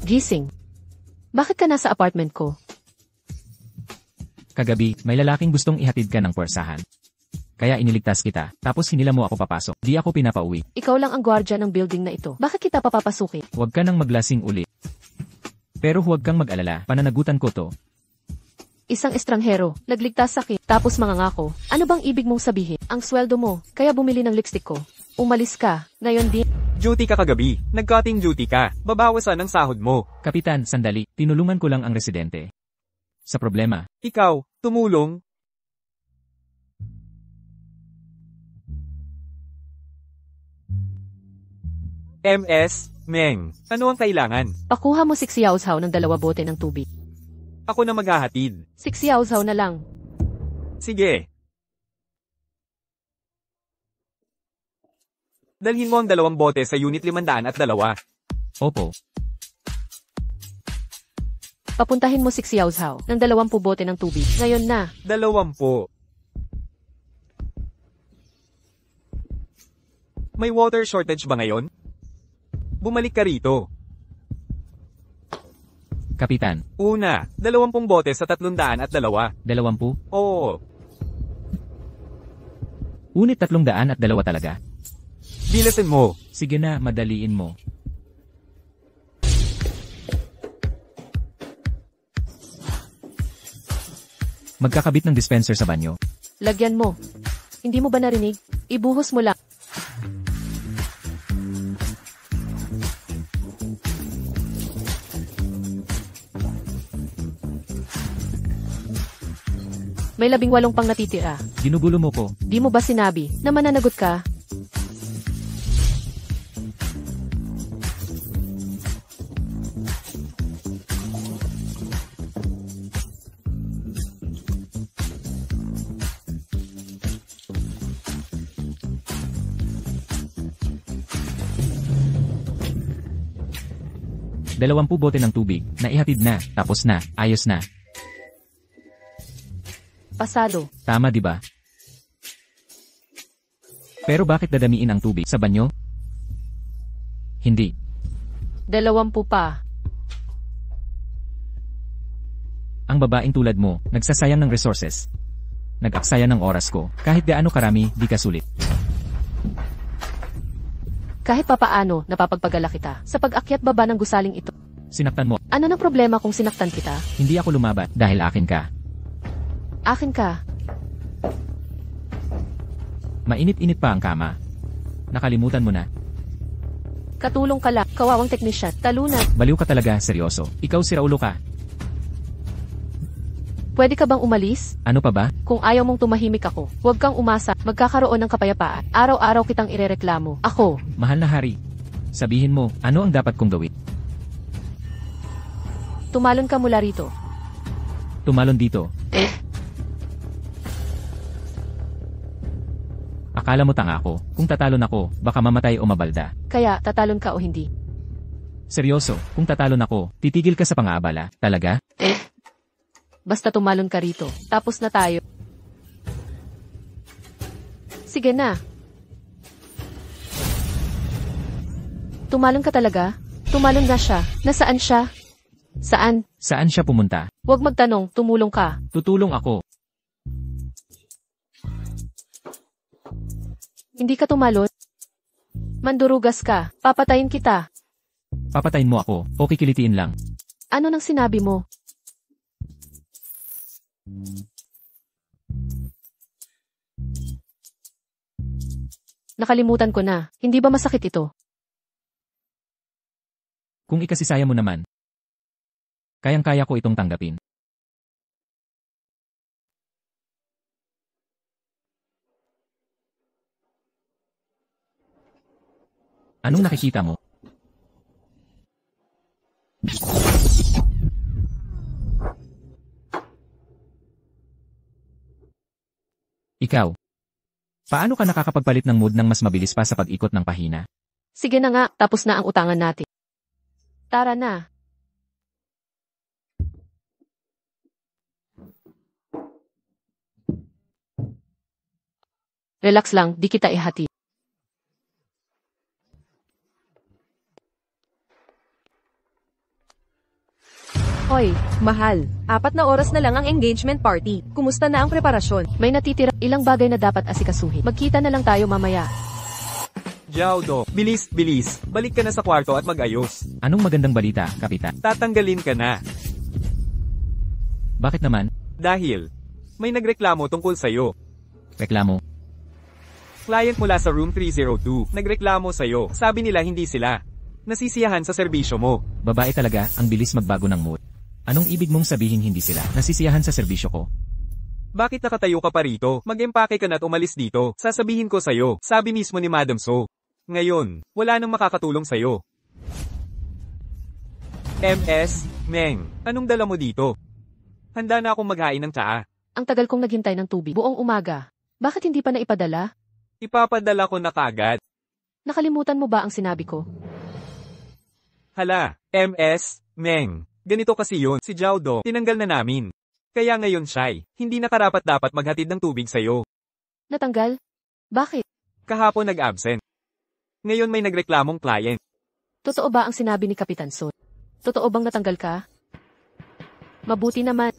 Gising. Bakit ka nasa apartment ko? Kagabi, may lalaking gustong ihatid ka ng puwersahan. Kaya iniligtas kita, tapos hinila mo ako papasok. Di ako pinapauwi. Ikaw lang ang gwardya ng building na ito. Bakit kita papapasukin? Huwag ka nang maglasing uli. Pero huwag kang mag-alala, pananagutan ko to. Isang estranghero, nagligtas sa akin, tapos mangangako. Ano bang ibig mong sabihin? Ang sweldo mo, kaya bumili ng lipstick ko. Umalis ka, ngayon din. Duty ka kagabi. Nag-cutting duty ka. Babawasan ang sahod mo. Kapitan, sandali, tinulungan ko lang ang residente. Sa problema. Ikaw, tumulong. MS, Meng, ano ang kailangan? Pakuha mo 6 yaozaw ng 2 bote ng tubig. Ako na maghahatid. 6 yaozaw na lang. Sige. Dalhin mo ang 2 bote sa unit 502. Opo. Papuntahin mo 6 yaozaw ng 20 bote ng tubig. Ngayon na. 20. May water shortage ba ngayon? Bumalik ka rito. Kapitan. Una, 20 bote sa 302. 20? Oo. Unit 302 talaga. Bilasin mo. Sige na, madaliin mo. Magkakabit ng dispenser sa banyo. Lagyan mo. Hindi mo ba narinig? Ibuhos mo lang. May 18 pang natitira. Ginugulo mo ko. Di mo ba sinabi na mananagot ka? Dalawampu bote ng tubig, naihatid na, tapos na, ayos na. Pasado. Tama di ba? Pero bakit dadamiin ang tubig sa banyo? Hindi. 20 pa. Ang babaeng tulad mo, nagsasayang ng resources. Nag-aksaya ng oras ko, kahit gaano karami, di ka sulit. Kahit papaano, napapagpagala kita sa pag-akyat baba ng gusaling ito. Sinaktan mo. Ano nang problema kung sinaktan kita? Hindi ako lumaban, dahil akin ka. Akin ka. Mainit-init pa ang kama. Nakalimutan mo na. Katulong ka lang, kawawang teknisyan, talunan. Baliw ka talaga, seryoso. Ikaw si Raulo ka. Pwede ka bang umalis? Ano pa ba? Kung ayaw mong tumahimik ako, huwag kang umasa, magkakaroon ng kapayapaan. Araw-araw kitang irereklamo. Ako. Mahal na hari. Sabihin mo, ano ang dapat kong gawin? Tumalon ka mula rito. Tumalon dito. Akala mo tanga ako. Kung tatalon ako, baka mamatay o mabalda. Kaya, tatalon ka o hindi? Seryoso, kung tatalon ako, titigil ka sa pang-aabala. Talaga? Basta tumalon ka rito. Tapos na tayo. Sige na. Tumalon ka talaga? Tumalon na siya. Nasaan siya? Saan? Saan siya pumunta? Huwag magtanong, tumulong ka. Tutulong ako. Hindi ka tumalon? Mandurugas ka. Papatayin kita. Papatayin mo ako, o kikilitiin lang. Ano nang sinabi mo? Nakalimutan ko na. Hindi ba masakit ito? Kung ikasisaya mo naman, kayang-kaya ko itong tanggapin. Anong nakikita mo? Ikaw. Paano ka nakakapagpalit ng mood ng mas mabilis pa sa pag-ikot ng pahina? Sige na nga, tapos na ang utangan natin. Tara na. Relax lang, di kita ihati. Hoy, mahal. 4 na oras na lang ang engagement party. Kumusta na ang preparasyon? May natitira ilang bagay na dapat asikasuhin. Magkita na lang tayo mamaya. Xiaodo, bilis, bilis. Balik ka na sa kwarto at mag-ayos. Anong magandang balita, Kapitan? Tatanggalin ka na. Bakit naman? Dahil, may nagreklamo tungkol sa'yo. Reklamo? Client mula sa room 302, nagreklamo sa'yo. Sabi nila hindi sila nasisiyahan sa serbisyo mo. Babae talaga, ang bilis magbago ng mood. Anong ibig mong sabihin hindi sila nasisiyahan sa serbisyo ko? Bakit nakatayo ka pa rito? Mag-empake ka na at umalis dito. Sasabihin ko sa'yo, sabi mismo ni Madam So. Ngayon, wala nang makakatulong sa'yo. MS, Meng, anong dala mo dito? Handa na akong maghain ng tsaa. Ang tagal kong naghintay ng tubig buong umaga. Bakit hindi pa naipadala? Ipapadala ko na kagad. Nakalimutan mo ba ang sinabi ko? Hala, MS, Meng. Ganito kasi yun, si Xiaodo, tinanggal na namin. Kaya ngayon siya'y, hindi na karapat-dapat maghatid ng tubig sa'yo. Natanggal? Bakit? Kahapon nag-absent. Ngayon may nagreklamong client. Totoo ba ang sinabi ni Kapitan Son? Totoo bang natanggal ka? Mabuti naman.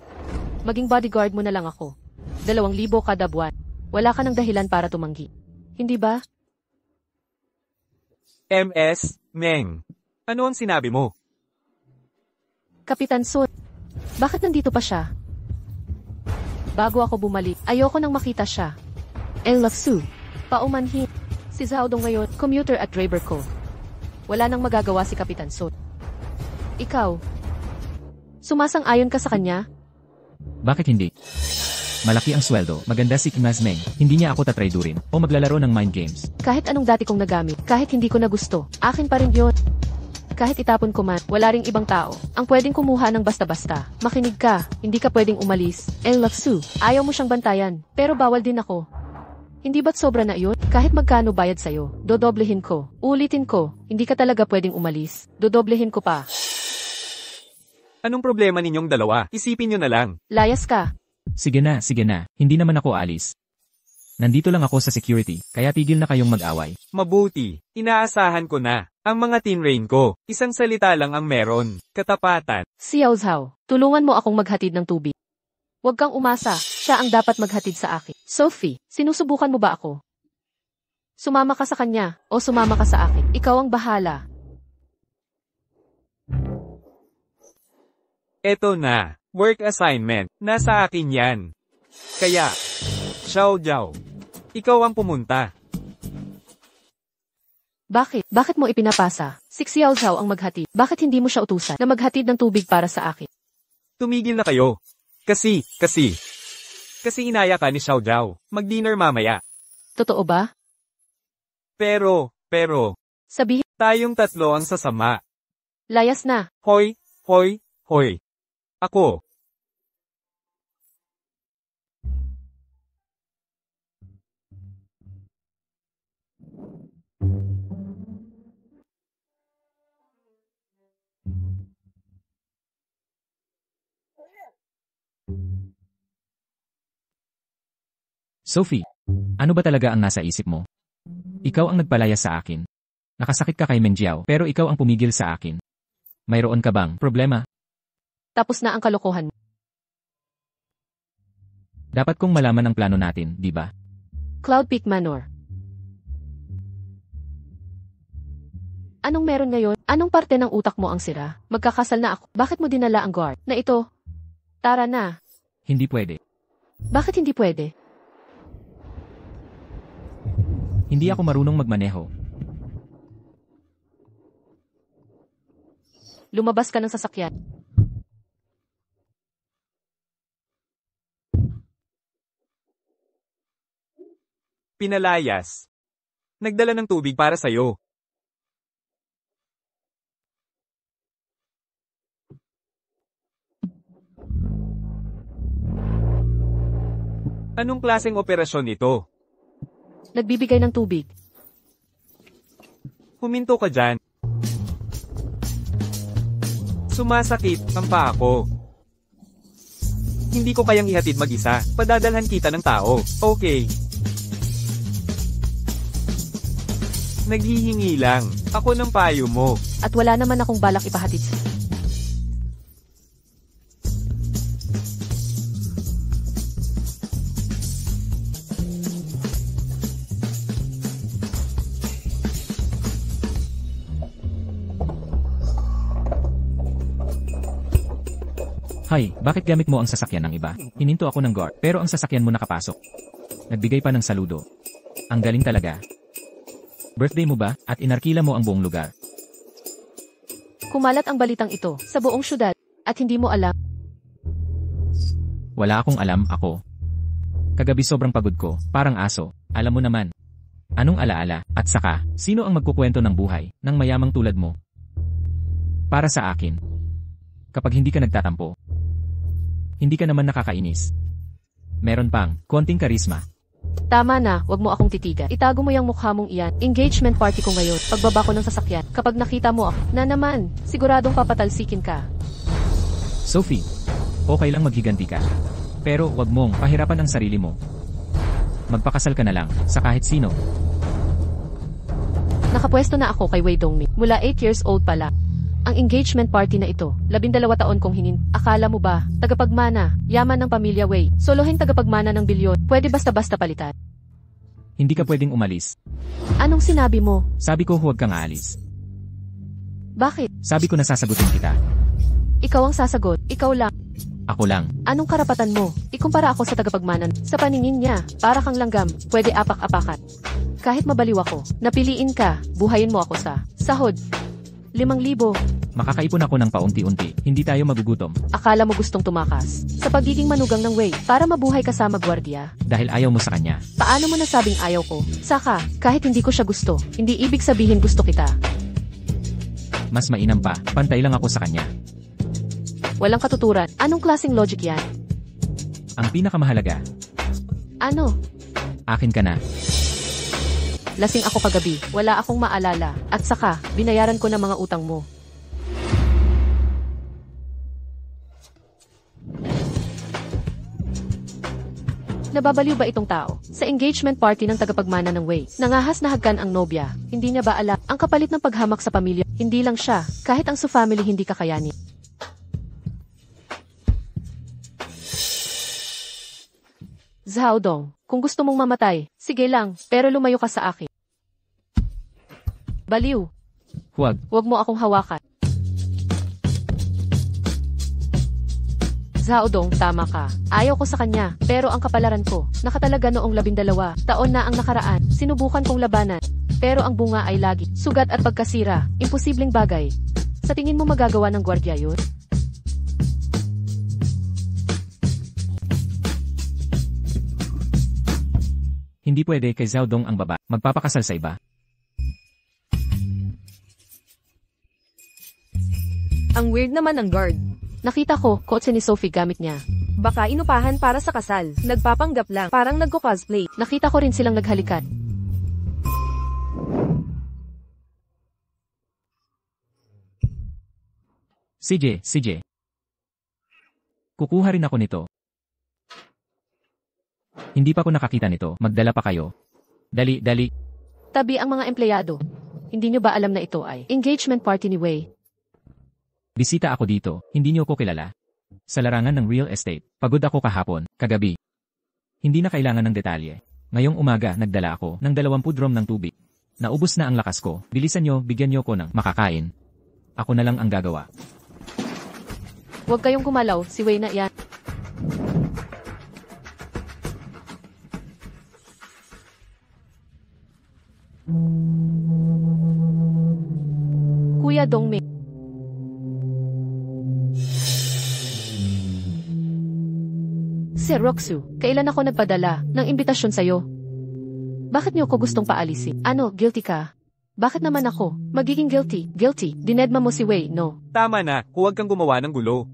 Maging bodyguard mo na lang ako. 2,000 kada buwan. Wala ka ng dahilan para tumanggi. Hindi ba? MS, Meng. Ano ang sinabi mo? Kapitan Son, bakit nandito pa siya? Bago ako bumalik, ayoko nang makita siya. El Laksu, paumanhin. Si Xiaodong ngayon, commuter at driver ko. Wala nang magagawa si Kapitan Son. Ikaw, sumasang-ayon ka sa kanya? Bakit hindi? Malaki ang sweldo, maganda si Mas Meng, hindi niya ako tatraydurin, o maglalaro ng mind games. Kahit anong dati kong nagamit, kahit hindi ko na gusto, akin pa rin yun. Kahit itapon ko man, wala ring ibang tao ang pwedeng kumuha ng basta-basta. Makinig ka, hindi ka pwedeng umalis. El Laksu, ayaw mo siyang bantayan, pero bawal din ako. Hindi ba't sobra na iyon? Kahit magkano bayad sa'yo, dodoblehin ko. Ulitin ko, hindi ka talaga pwedeng umalis. Dodoblehin ko pa. Anong problema ninyong dalawa? Isipin nyo na lang. Layas ka. Sige na, hindi naman ako alis. Nandito lang ako sa security, kaya tigil na kayong mag-away. Mabuti, inaasahan ko na. Ang mga tinrain ko, isang salita lang ang meron, katapatan. Xiao Zhao, tulungan mo akong maghatid ng tubig. Huwag kang umasa, siya ang dapat maghatid sa akin. Sophie, sinusubukan mo ba ako? Sumama ka sa kanya, o sumama ka sa akin. Ikaw ang bahala. Eto na, work assignment, nasa akin yan. Kaya, Xiao Zhao, ikaw ang pumunta. Bakit? Bakit mo ipinapasa? Si Xiao Zhao ang maghatid. Bakit hindi mo siya utusan na maghatid ng tubig para sa akin? Tumigil na kayo. Kasi inaya ka ni Xiao Zhao. Mag-dinner mamaya. Totoo ba? Pero, Sabihin, tayong tatlo ang sasama. layas na. Hoy. Ako. Sophie, ano ba talaga ang nasa isip mo? Ikaw ang nagpalaya sa akin. Nakasakit ka kay Menjiao, pero ikaw ang pumigil sa akin. Mayroon ka bang problema? Tapos na ang kalokohan mo. Dapat kong malaman ang plano natin, di ba? Cloud Peak Manor. Anong meron ngayon? Anong parte ng utak mo ang sira? Magkakasal na ako. Bakit mo dinala ang guard na ito? Tara na. Hindi pwede. Bakit hindi pwede? Hindi ako marunong magmaneho. Lumabas ka ng sasakyan. Pinalayas. Nagdala ng tubig para sa'yo. Anong klaseng operasyon ito? Nagbibigay ng tubig. Huminto ka dyan. Sumasakit ang paa ko. Hindi ko kayang ihatid mag-isa. Padadalhan kita ng tao. Okay. Naghihingi lang. Ako ng payo mo. At wala naman akong balak ipahatid sa... Hay, bakit gamit mo ang sasakyan ng iba? Hininto ako ng guard, pero ang sasakyan mo nakapasok. Nagbigay pa ng saludo. Ang galing talaga. Birthday mo ba, at inarkila mo ang buong lugar? Kumalat ang balitang ito sa buong syudad, at hindi mo alam. Wala akong alam, ako. Kagabi sobrang pagod ko, parang aso. Alam mo naman. Anong alaala, at saka, sino ang magkukwento ng buhay, ng mayamang tulad mo? Para sa akin. Kapag hindi ka nagtatampo, hindi ka naman nakakainis. Meron pang, konting karisma. Tama na, wag mo akong titigan. Itago mo yung mukha mong iyan. Engagement party ko ngayon. Pagbaba ko ng sasakyan, kapag nakita mo ako, na naman, siguradong papatalsikin ka. Sophie, okay lang maghiganti ka. Pero wag mong pahirapan ang sarili mo. Magpakasal ka na lang, sa kahit sino. Nakapwesto na ako kay Wei Dongming. Mula 8 years old pala. Ang engagement party na ito, 12 taon kong akala mo ba, tagapagmana, yaman ng pamilya Wei, solohin tagapagmana ng bilyon, pwede basta-basta palitan. Hindi ka pwedeng umalis. Anong sinabi mo? Sabi ko huwag kang aalis. Bakit? Sabi ko na sasagutin kita. Ikaw ang sasagot, ikaw lang. Ako lang. Anong karapatan mo? Ikumpara ako sa tagapagmanan. Sa paningin niya, para kang langgam, pwede apak-apakan. Kahit mabaliw ako, napiliin ka, buhayin mo ako sa sahod. 5,000. Makakaipon ako ng paunti-unti, hindi tayo magugutom. Akala mo gustong tumakas sa pagiging manugang ng Wei para mabuhay kasama gwardiya. Dahil ayaw mo sa kanya. Paano mo nasabing ayaw ko? Saka, kahit hindi ko siya gusto, hindi ibig sabihin gusto kita. Mas mainam pa, pantay lang ako sa kanya. Walang katuturan. Anong klaseng logic yan? Ang pinakamahalaga, Ano? akin ka na. Lasing ako kagabi, wala akong maalala. At saka, binayaran ko na mga utang mo. Nababaliw ba itong tao? Sa engagement party ng tagapagmana ng Wei, nangahas na hagkan ang nobya. Hindi niya ba alam? Ang kapalit ng paghamak sa pamilya, hindi lang siya, kahit ang su family hindi kakayanin. Zhao Dong, kung gusto mong mamatay, sige lang, pero lumayo ka sa akin. Baliw. Huwag. Huwag mo akong hawakan. Zhao Dong, tama ka. Ayaw ko sa kanya, pero ang kapalaran ko, nakatalaga noong 12 taon na ang nakaraan, sinubukan kong labanan. Pero ang bunga ay lagi, sugat at pagkasira, imposibleng bagay. Sa tingin mo magagawa ng gwardiya yun? Hindi pwede kay Zhao Dong ang baba, magpapakasal sa iba. Ang weird naman ng guard. Nakita ko, kotse ni Sophie gamit niya. Baka inupahan para sa kasal. Nagpapanggap lang, parang nagko-cosplay. Nakita ko rin silang naghalikan. CJ. Kukuha rin ako nito. Hindi pa ako nakakita nito, magdala pa kayo. Dali. Tabi ang mga empleyado. Hindi nyo ba alam na ito ay engagement party ni Wei? Bisita ako dito, hindi niyo ko kilala. Sa larangan ng real estate, pagod ako kahapon, kagabi. Hindi na kailangan ng detalye. Ngayong umaga, nagdala ako ng 20 drum ng tubig. Naubos na ang lakas ko, bilisan nyo, bigyan nyo ko ng makakain. Ako na lang ang gagawa. Huwag kayong gumalaw, si Wei na yan. Kuya Dongming. Sir Roxu, kailan ako nagpadala ng imbitasyon sa'yo? Bakit niyo ko gustong paalisin? Ano, guilty ka? Bakit naman ako? Magiging guilty. Guilty. Dinedma mo si Wei, no? Tama na, huwag kang gumawa ng gulo.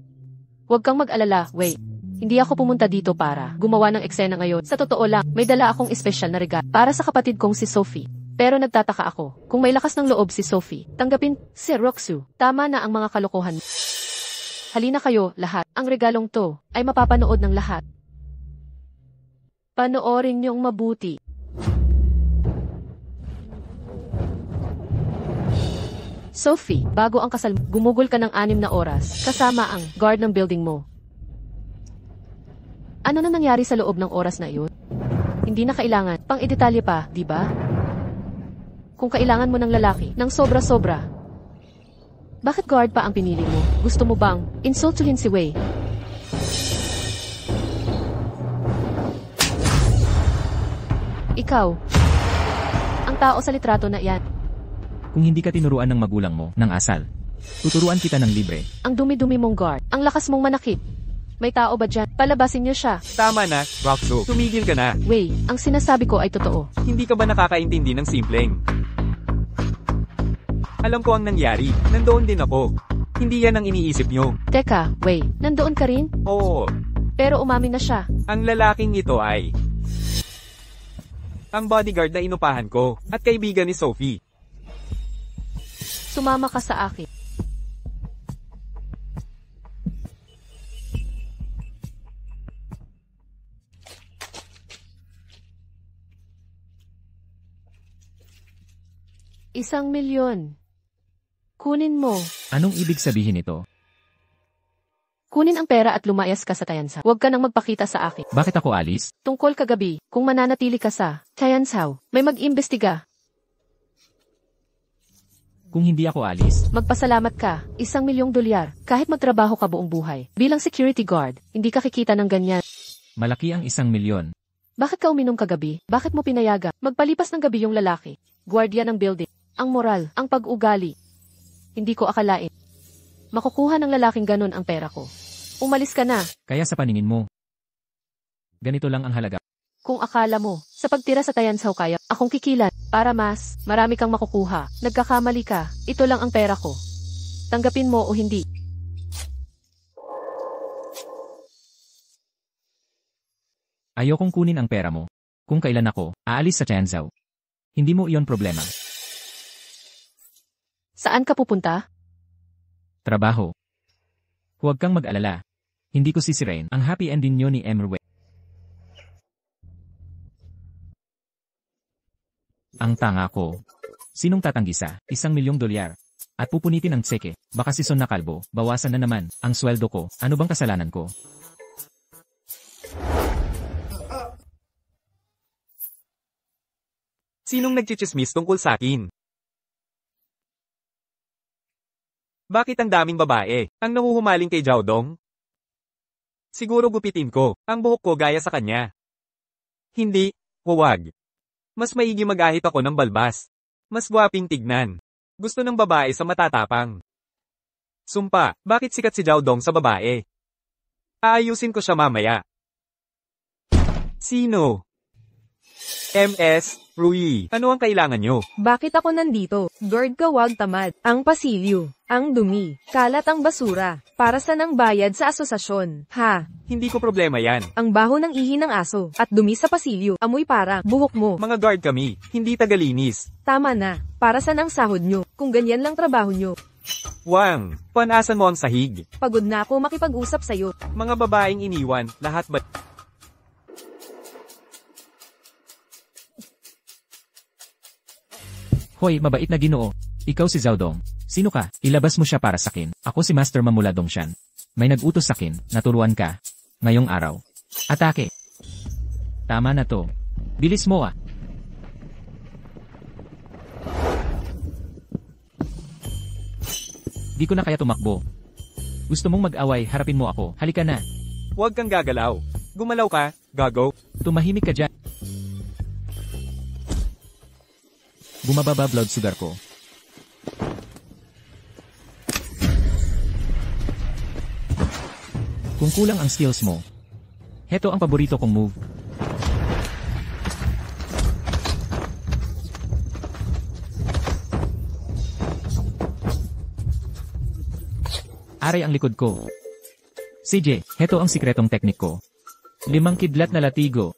Huwag kang mag-alala, Wei. Hindi ako pumunta dito para gumawa ng eksena ngayon. Sa totoo lang, may dala akong espesyal na regalo para sa kapatid kong si Sophie. Pero nagtataka ako, kung may lakas ng loob si Sophie, tanggapin, Sir Roxu, tama na ang mga kalokohan. Halina kayo, lahat. Ang regalong to ay mapapanood ng lahat. Panoorin niyong mabuti. Sophie, bago ang kasal, gumugol ka ng 6 na oras, kasama ang guard ng building mo. Ano na nangyari sa loob ng oras na iyon? Hindi na kailangan, pang idetalye pa, di ba? Kung kailangan mo ng lalaki, ng sobra-sobra. Bakit guard pa ang pinili mo? Gusto mo bang insultuhin si Wei? Ikaw. Ang tao sa litrato na iyan. Kung hindi ka tinuruan ng magulang mo ng asal, tuturuan kita ng libre. Ang dumi-dumi mong guard. Ang lakas mong manakit. May tao ba dyan? Palabasin niyo siya. Tama na, Roxo. Tumigil ka na. Wei, ang sinasabi ko ay totoo. Hindi ka ba nakakaintindi ng simpleng? Alam ko ang nangyari. Nandoon din ako. Hindi yan ang iniisip nyo. Teka, Wei, nandoon ka rin? Oo. Pero umamin na siya. Ang lalaking ito ay ang bodyguard na inupahan ko at kaibigan ni Sophie. Sumama ka sa akin. ₱1,000,000. Kunin mo. Anong ibig sabihin ito? Kunin ang pera at lumayas ka sa Tayansaw. Huwag ka nang magpakita sa akin. Bakit ako alis? Tungkol kagabi, kung mananatili ka sa Tayansaw, may mag-imbestiga. Kung hindi ako alis, Magpasalamat ka, $1,000,000. Kahit magtrabaho ka buong buhay. Bilang security guard, hindi ka kikita ng ganyan. malaki ang 1,000,000. Bakit ka uminom kagabi? Bakit mo pinayagan? Magpalipas ng gabi yung lalaki. Guardia ng building. Ang moral, ang pag-ugali. Hindi ko akalain. Makukuha ng lalaking ganon ang pera ko. Umalis ka na. Kaya sa paningin mo, ganito lang ang halaga. Kung akala mo, sa pagtira sa Tayansaw kaya, akong kikilan. Para mas, marami kang makukuha. Nagkakamali ka. Ito lang ang pera ko. Tanggapin mo o hindi. Ayokong kunin ang pera mo. Kung kailan ako, aalis sa Tianzao. Hindi mo iyon problema. Saan ka pupunta? Trabaho. Huwag kang mag-alala. Hindi ko sisirain ang happy ending niyo ni Emerwe. Ang tanga ko. Sinong tatanggi sa $1,000,000? At pupunitin ang tseke. Baka si Son na kalbo, bawasan na naman ang sweldo ko. Ano bang kasalanan ko? Sinong nagchichismis tungkol sa akin? Bakit ang daming babae ang nahuhumaling kay Jiaodong? Siguro gupitin ko ang buhok ko gaya sa kanya. Hindi, huwag. Mas maigi mag-ahit ako ng balbas. Mas gwaping tignan. Gusto ng babae sa matatapang. Sumpa, bakit sikat si Jiaodong sa babae? Aayusin ko siya mamaya. Sino? MS, Rui. Ano ang kailangan nyo? Bakit ako nandito? Guard ka, wag tamad. Ang pasilyo. Ang dumi. Kalat ang basura. Para sa nang bayad sa asosasyon. Ha? Hindi ko problema yan. Ang baho ng ihi ng aso. At dumi sa pasilyo. Amoy parang buhok mo. Mga guard kami, hindi tagalinis. Tama na. Para sa nang sahod nyo. Kung ganyan lang trabaho nyo. Wang, panasan mo ang sahig. Pagod na ako makipag-usap sa'yo. Mga babaeng iniwan, lahat ba... Hoy, mabait na Ginoo. Ikaw si Jiaodong. Sino ka? Ilabas mo siya para sakin. Ako si Master Mamula Dongshan. May nag-utos sakin, naturuan ka. Ngayong araw. Atake. Tama na to. Bilis mo ah. Di ko na kaya tumakbo. Gusto mong mag-away, harapin mo ako. Halika na. Huwag kang gagalaw. Gumalaw ka, gago. Tumahimik ka dyan. Bumababa blood sugar ko. Kung kulang ang skills mo, heto ang paborito kong move. Aray ang likod ko. CJ, heto ang sikretong teknik ko. 5 kidlat na latigo.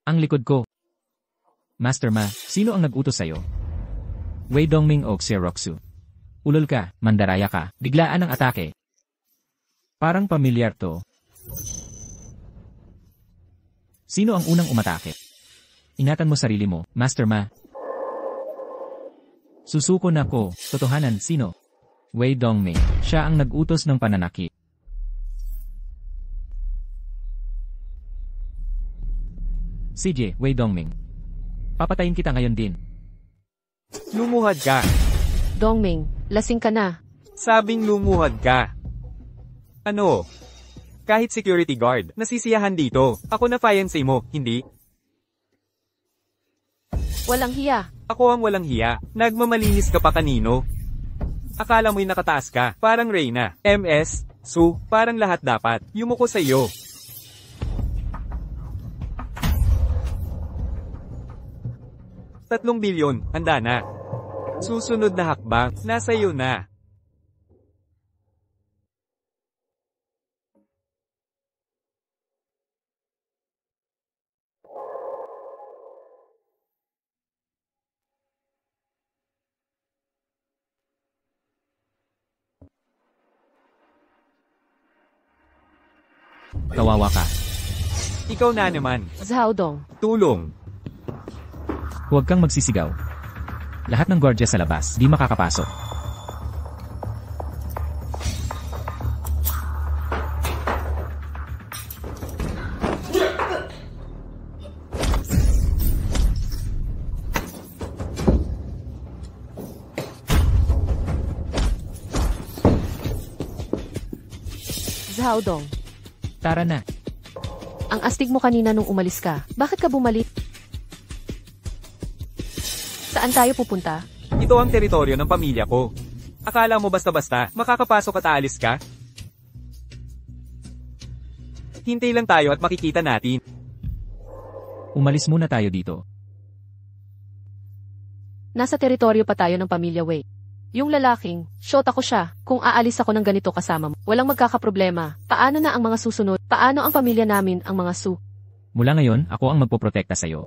Ang likod ko. Master Ma, sino ang nag-utos sa'yo? Wei Dongming o Xeroxu. Ulol ka, mandaraya ka, biglaan ang atake. Parang pamilyar to. Sino ang unang umatake? Ingatan mo sarili mo, Master Ma. Susuko na ko, totohanan, sino? Wei Dongming, siya ang nag-utos ng pananakit. CJ, Wei Dongming. Papatayin kita ngayon din. Lumuhad ka. Dongming, lasing ka na. Sabing lumuhad ka. Ano? Kahit security guard, nasisiyahan dito. Ako na fiancé mo, hindi? Walang hiya. Ako ang walang hiya. Nagmamalinis ka pa kanino? Akala mo'y nakataas ka, parang Reyna. MS, Su, parang lahat dapat. Yumuko sa iyo. $3 bilyon, handa na. Susunod na hakbang, nasa iyo na. Kawawa ka. Ikaw na naman. Zhao Dong. Tulong. Huwag kang magsisigaw. Lahat ng gwardiya sa labas, di makakapasok. Zhao Dong. Tara na. Ang astig mo kanina nung umalis ka. Bakit ka bumalik? Saan tayo pupunta? Ito ang teritoryo ng pamilya ko. Akala mo basta-basta, makakapasok at aalis ka? Hintay lang tayo at makikita natin. Umalis muna tayo dito. Nasa teritoryo pa tayo ng pamilya Wei. Yung lalaking, shota ko siya. Kung aalis ako ng ganito kasama mo, walang magkakaproblema. Paano na ang mga susunod? Paano ang pamilya namin, ang mga Su? Mula ngayon, ako ang magpoprotekta sa'yo.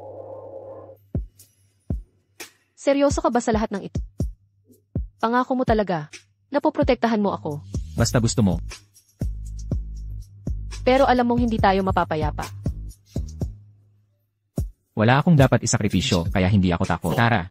Seryoso ka ba sa lahat ng ito? Pangako mo talaga. Napoprotektahan mo ako. Basta gusto mo. Pero alam mong hindi tayo mapapayapa. Wala akong dapat isakripisyo, kaya hindi ako takot. Tara.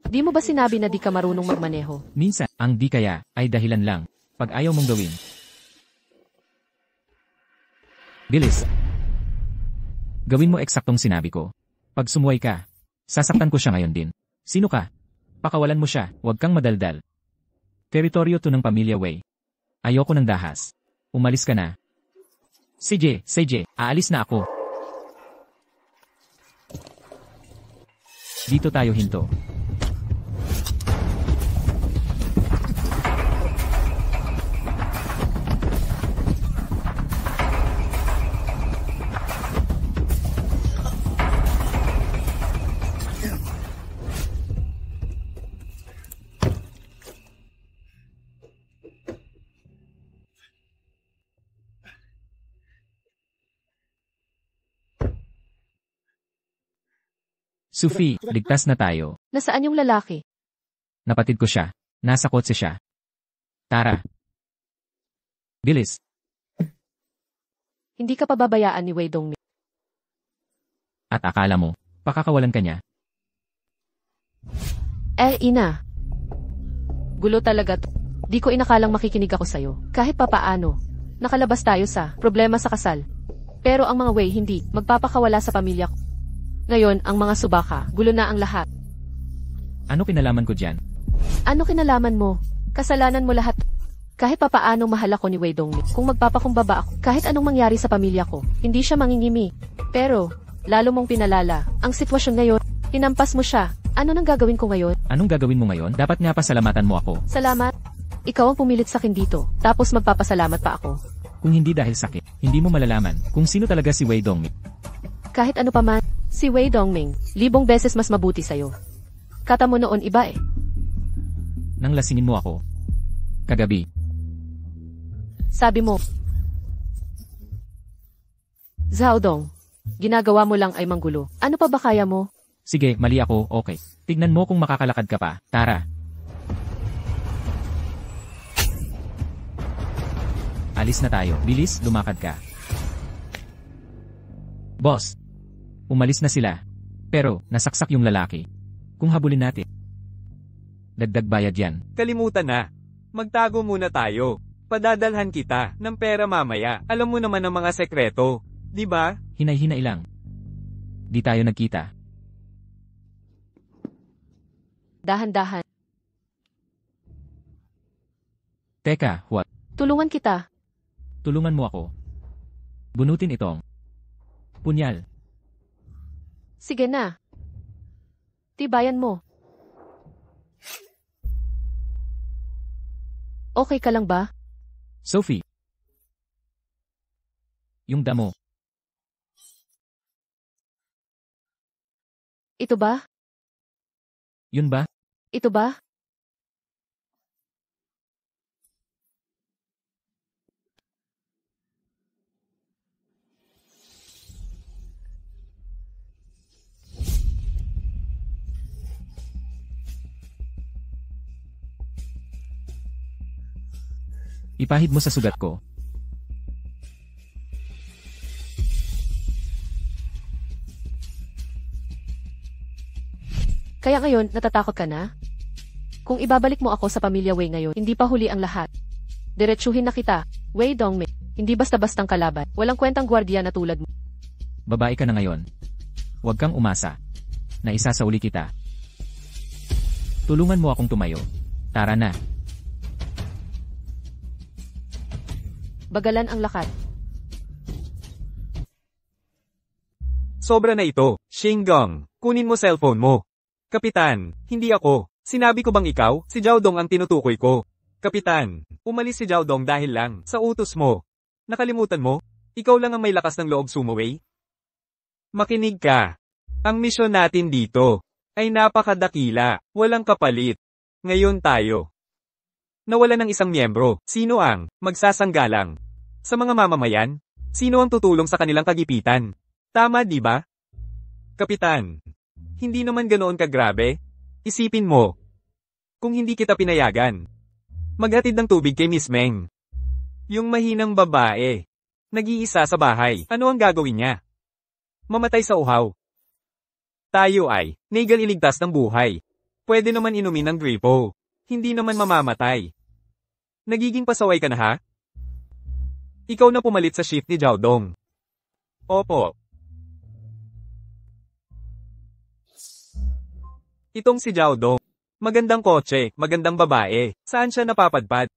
Di mo ba sinabi na di ka marunong magmaneho? Minsan, ang di kaya, ay dahilan lang. Pag ayaw mong gawin. Bilis. Gawin mo eksaktong sinabi ko. Pag sumuway ka, sasaktan ko siya ngayon din. Sino ka? Pakawalan mo siya, huwag kang madaldal. Teritoryo to ng pamilya Wei. Ayoko ng dahas. Umalis ka na. CJ, aalis na ako. Dito tayo hinto. Sufi, ligtas na tayo. Nasaan yung lalaki? Napatid ko siya. Nasa kotse siya. Tara. Bilis. Hindi ka pababayaan ni Wei Dongming. At akala mo, pakakawalan ka niya. Ina. Gulo talaga to. Di ko inakalang makikinig ako sa'yo. Kahit papaano. Nakalabas tayo sa problema sa kasal. Pero ang mga Wei hindi magpapakawala sa pamilya ko. Ngayon, ang mga subaka, gulo na ang lahat. Ano kinalaman ko dyan? Ano kinalaman mo? Kasalanan mo lahat. Kahit papaano mahal ako ni Wei Dongming. Kung magpapakumbaba ako, kahit anong mangyari sa pamilya ko, hindi siya mangingimi. Pero, lalo mong pinalala, ang sitwasyon ngayon, hinampas mo siya. Ano nang gagawin ko ngayon? Anong gagawin mo ngayon? Dapat nga pasalamatan mo ako. Salamat. Ikaw ang pumilit sa akin dito, tapos magpapasalamat pa ako. Kung hindi dahil sakit, hindi mo malalaman kung sino talaga si Wei Dongming. Kahit ano pa man, si Wei Dongming, 1000 beses mas mabuti sa'yo. Kata mo noon iba eh. Nang lasingin mo ako. Kagabi. Sabi mo, Zhao Dong, ginagawa mo lang ay manggulo. Ano pa ba kaya mo? Sige, mali ako, okay. Tignan mo kung makakalakad ka pa. Tara. Alis na tayo. Bilis, lumakad ka. Boss. Umalis na sila. Pero, nasaksak yung lalaki. Kung habulin natin. Dagdag bayad yan. Kalimutan na. Magtago muna tayo. Padadalhan kita ng pera mamaya. Alam mo naman ang mga sekreto, di ba? Hinay-hinay lang. Di tayo nagkita. Dahan-dahan. Teka, what? Tulungan kita. Tulungan mo ako. Bunutin itong punyal. Sige na. Tibayan mo. Okay ka lang ba? Sophie. Yung damo. Ito ba? Yun ba? Ito ba? Ipahid mo sa sugat ko. Kaya ngayon, natatakot ka na? Kung ibabalik mo ako sa pamilya Wei ngayon, hindi pa huli ang lahat. Diretsuhin na kita, Wei Dongmei. Hindi basta-bastang kalaban. Walang kwentang gwardiya na tulad mo. Babae ka na ngayon. Huwag kang umasa. Na isasauli kita. Tulungan mo akong tumayo. Tara na. Bagalan ang lakad. Sobra na ito. Shinggong, kunin mo cellphone mo. Kapitan, hindi ako. Sinabi ko bang ikaw, si Jiaodong ang tinutukoy ko? Kapitan, umalis si Jiaodong dahil lang sa utos mo. Nakalimutan mo? Ikaw lang ang may lakas ng loob sumuway? Makinig ka. Ang misyon natin dito ay napakadakila, walang kapalit. Ngayon tayo. Nawala ng isang miyembro, sino ang magsasanggalang? Sa mga mamamayan, sino ang tutulong sa kanilang kagipitan? Tama di ba? Kapitan, hindi naman ganoon kagrabe. Isipin mo. Kung hindi kita pinayagan, maghatid ng tubig kay Miss Meng. Yung mahinang babae, nag-iisa sa bahay, ano ang gagawin niya? Mamatay sa uhaw. Tayo ay, negal iligtas ng buhay. Pwede naman inumin ng gripo. Hindi naman mamamatay. Nagiging pasaway ka na ha? Ikaw na pumalit sa shift ni Jiaodong. Opo. Itong si Jiaodong. Magandang kotse, magandang babae. Saan siya napapadpad?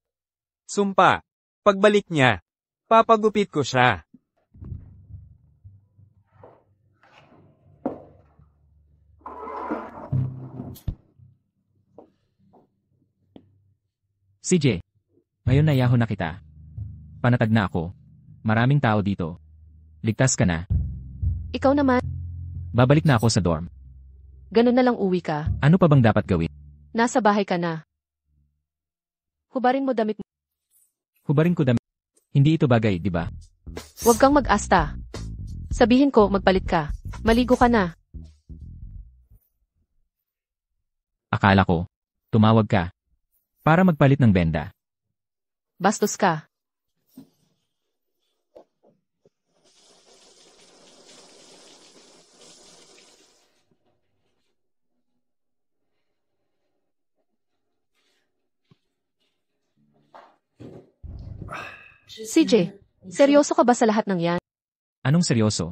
Sumpa. Pagbalik niya, papagupit ko siya. CJ. Ngayon nayaho na kita. Panatag na ako. Maraming tao dito. Ligtas ka na. Ikaw naman, Babalik na ako sa dorm. ganun na lang uwi ka. Ano pa bang dapat gawin? Nasa bahay ka na. Hubarin mo damit mo. Hubarin ko damit. Hindi ito bagay, di ba? Huwag kang mag-asta. Sabihin ko, magpalit ka. Maligo ka na. Akala ko. Tumawag ka. Para magpalit ng benda. Bastos ka. CJ, seryoso ka ba sa lahat ng yan? Anong seryoso?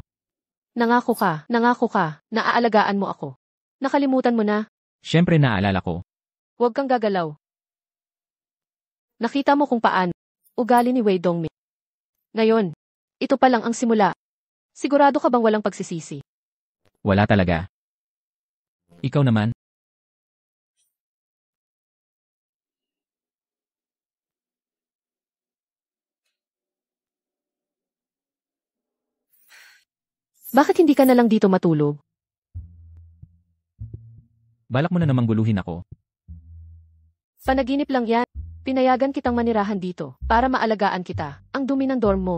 Nangako ka, naaalagaan mo ako. Nakalimutan mo na, Siyempre naalala ko. huwag kang gagalaw. Nakita mo kung paano ugali ni Wei Dongmei. Ngayon, ito pa lang ang simula. Sigurado ka bang walang pagsisisi? Wala talaga. Ikaw naman? Bakit hindi ka na lang dito matulog? Balak mo na namang guluhin ako. Panaginip lang yan. Pinayagan kitang manirahan dito para maalagaan kita. Ang dumi ng dorm mo.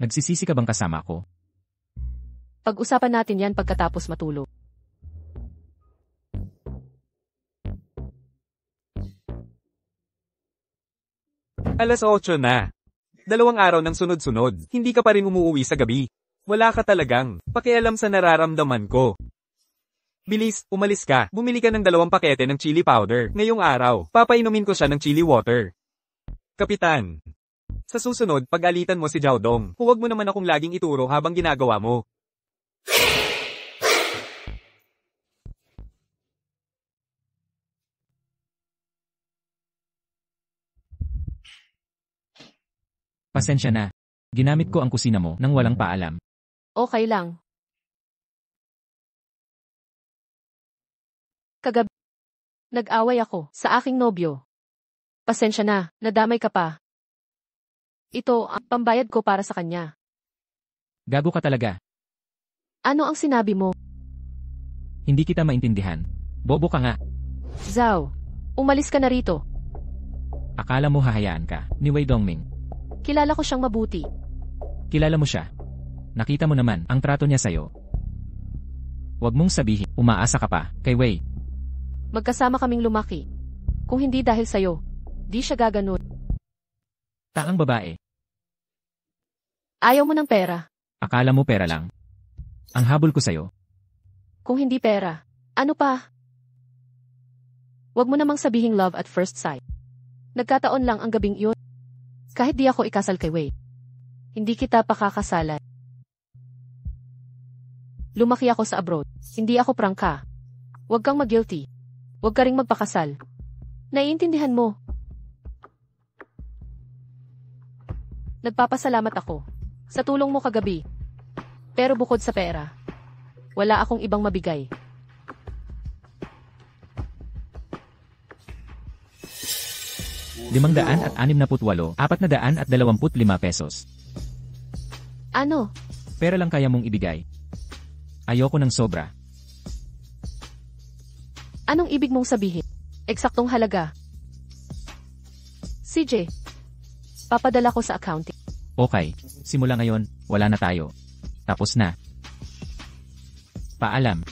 Nagsisisi ka bang kasama ko? Pag-usapan natin yan pagkatapos matulog. Alas 8 na. 2 araw ng sunod-sunod, hindi ka pa rin umuuwi sa gabi. Wala ka talagang pakialam sa nararamdaman ko. Bilis, umalis ka. Bumili ka ng 2 pakete ng chili powder. Ngayong araw, papainumin ko siya ng chili water. Kapitan. Sa susunod, pag-alitan mo si Jiaodong, huwag mo naman akong laging ituro habang ginagawa mo. Pasensya na. Ginamit ko ang kusina mo nang walang paalam. Okay lang. Kagabi, nag-away ako sa aking nobyo. Pasensya na, nadamay ka pa. Ito ang pambayad ko para sa kanya. Gago ka talaga. Ano ang sinabi mo? Hindi kita maintindihan. Bobo ka nga. Zhao, umalis ka na rito. Akala mo hahayaan ka ni Wei Dongming. Kilala ko siyang mabuti. Kilala mo siya. Nakita mo naman ang trato niya sa'yo. Huwag mong sabihin, umaasa ka pa kay Wei. Magkasama kaming lumaki. Kung hindi dahil sa'yo, di siya gaganon. Taang babae. Ayaw mo ng pera. Akala mo pera lang. Ang habol ko sa'yo. Kung hindi pera, ano pa? Huwag mo namang sabihing love at first sight. Nagkataon lang ang gabing iyon. Kahit di ako ikasal kay Wei, hindi kita pakakasalan. Lumaki ako sa abroad. Hindi ako prangka. Huwag kang mag-guilty. Huwag ka ring magpakasal. Naiintindihan mo. Nagpapasalamat ako sa tulong mo kagabi. Pero bukod sa pera, wala akong ibang mabigay. ₱568, 425 pesos. Ano? Pera lang kaya mong ibigay. Ayoko ng sobra. Anong ibig mong sabihin? Eksaktong halaga. CJ, papadala ko sa accounting. Okay, simula ngayon, wala na tayo. Tapos na. Paalam.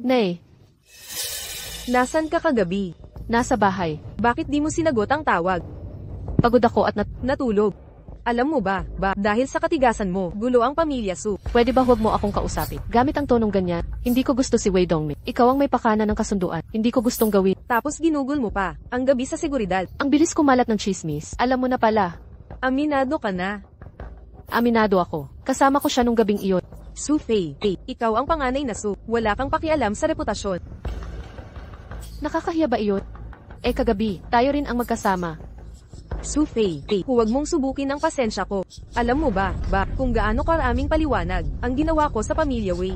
Nay, Nasaan ka kagabi? nasa bahay. Bakit di mo sinagot ang tawag? Pagod ako at Natulog. Alam mo ba, dahil sa katigasan mo, gulo ang pamilya Su. pwede ba huwag mo akong kausapin? Gamit ang tonong ganyan, hindi ko gusto si Wei Dongming. Ikaw ang may pakana ng kasunduan. Hindi ko gustong gawin. Tapos ginugol mo pa, ang gabi sa seguridad. Ang bilis kumalat ng chismis. Alam mo na pala. Aminado ka na. Aminado ako. Kasama ko siya nung gabing iyon. Su Fei, ikaw ang panganay na Su. Wala kang pakialam sa reputasyon. Nakakahiya ba iyon? Kagabi, tayo rin ang magkasama. Su Fei, huwag mong subukin ang pasensya ko. Alam mo ba, kung gaano karaming paliwanag, ang ginawa ko sa pamilya Wei.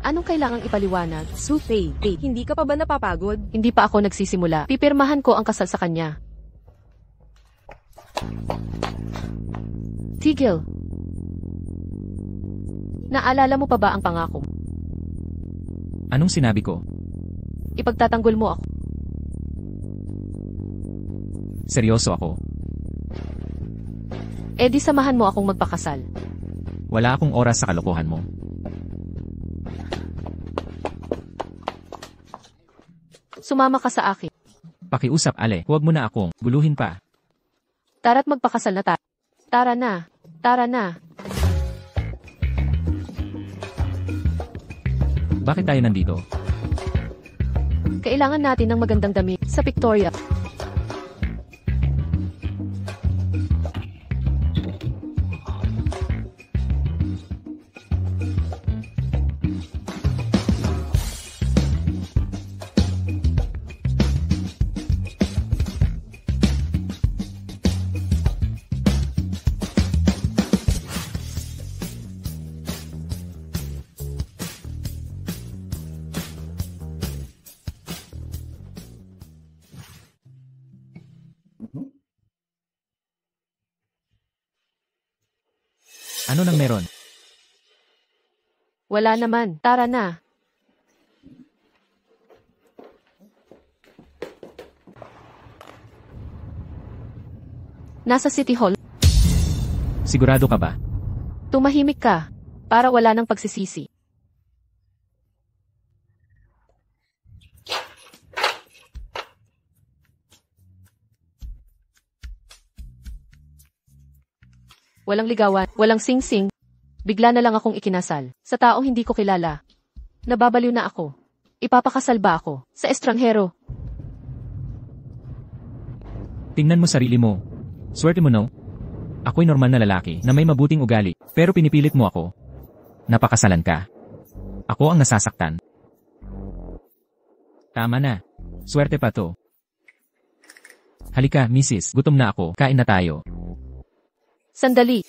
Anong kailangang ipaliwanag? Su Fei, hindi ka pa ba napapagod? Hindi pa ako nagsisimula. Pipirmahan ko ang kasal sa kanya. Tigil. Naalala mo pa ba ang pangako? Anong sinabi ko? Ipagtatanggol mo ako. Seryoso ako. Di samahan mo akong magpakasal. Wala akong oras sa kalokohan mo. Sumama ka sa akin. Pakiusap, Ale. Huwag mo na akong guluhin pa. Tara't magpakasal na tayo. Tara na. Tara na. Bakit tayo nandito? Kailangan natin ng magandang damit sa Victoria. Ano nang meron? Wala naman. Tara na. Nasa City Hall. Sigurado ka ba? Tumahimik ka. Para wala nang pagsisisi. Walang ligawan, walang sing-sing. Bigla na lang akong ikinasal. Sa taong hindi ko kilala. Nababaliw na ako. Ipapakasal ba ako sa estranghero? Tingnan mo sarili mo. Swerte mo no? Ako'y normal na lalaki na may mabuting ugali, pero pinipilit mo ako. Napakasalan ka. Ako ang nasasaktan. Tama na. Swerte pa to. Halika, Mrs. Gutom na ako. Kain na tayo. Sandali.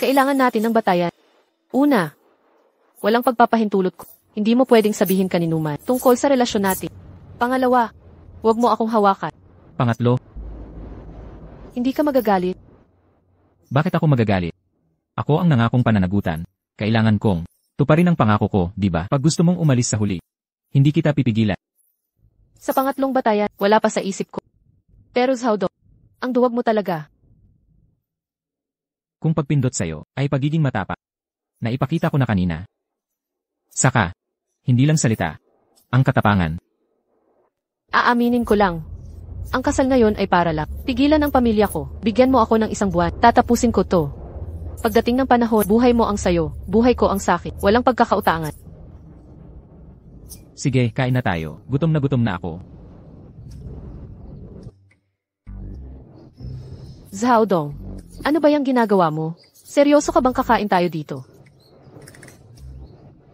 Kailangan natin ng batayan. Una, walang pagpapahintulot ko. Hindi mo pwedeng sabihin kaninuman tungkol sa relasyon natin. Pangalawa, huwag mo akong hawakan. Pangatlo, Hindi ka magagalit. bakit ako magagalit? Ako ang nangakong pananagutan. Kailangan kong tuparin ang pangako ko, di ba? Pag gusto mong umalis sa huli, hindi kita pipigilan. Sa pangatlong batayan, wala pa sa isip ko. Pero Zhao Dong, ang duwag mo talaga. Kung pagpindot sa'yo ay pagiging matapa. Naipakita ko na kanina. Saka, hindi lang salita. Ang katapangan. Aaminin ko lang. Ang kasal ngayon ay para lang. Pigilan ang pamilya ko. Bigyan mo ako ng 1 buwan. Tatapusin ko to. Pagdating ng panahon, buhay mo ang sayo. Buhay ko ang sakin. Walang pagkakautangan. Sige, kain na tayo. Gutom na ako. Zhao Dong, ano ba yung ginagawa mo? Seryoso ka bang kakain tayo dito?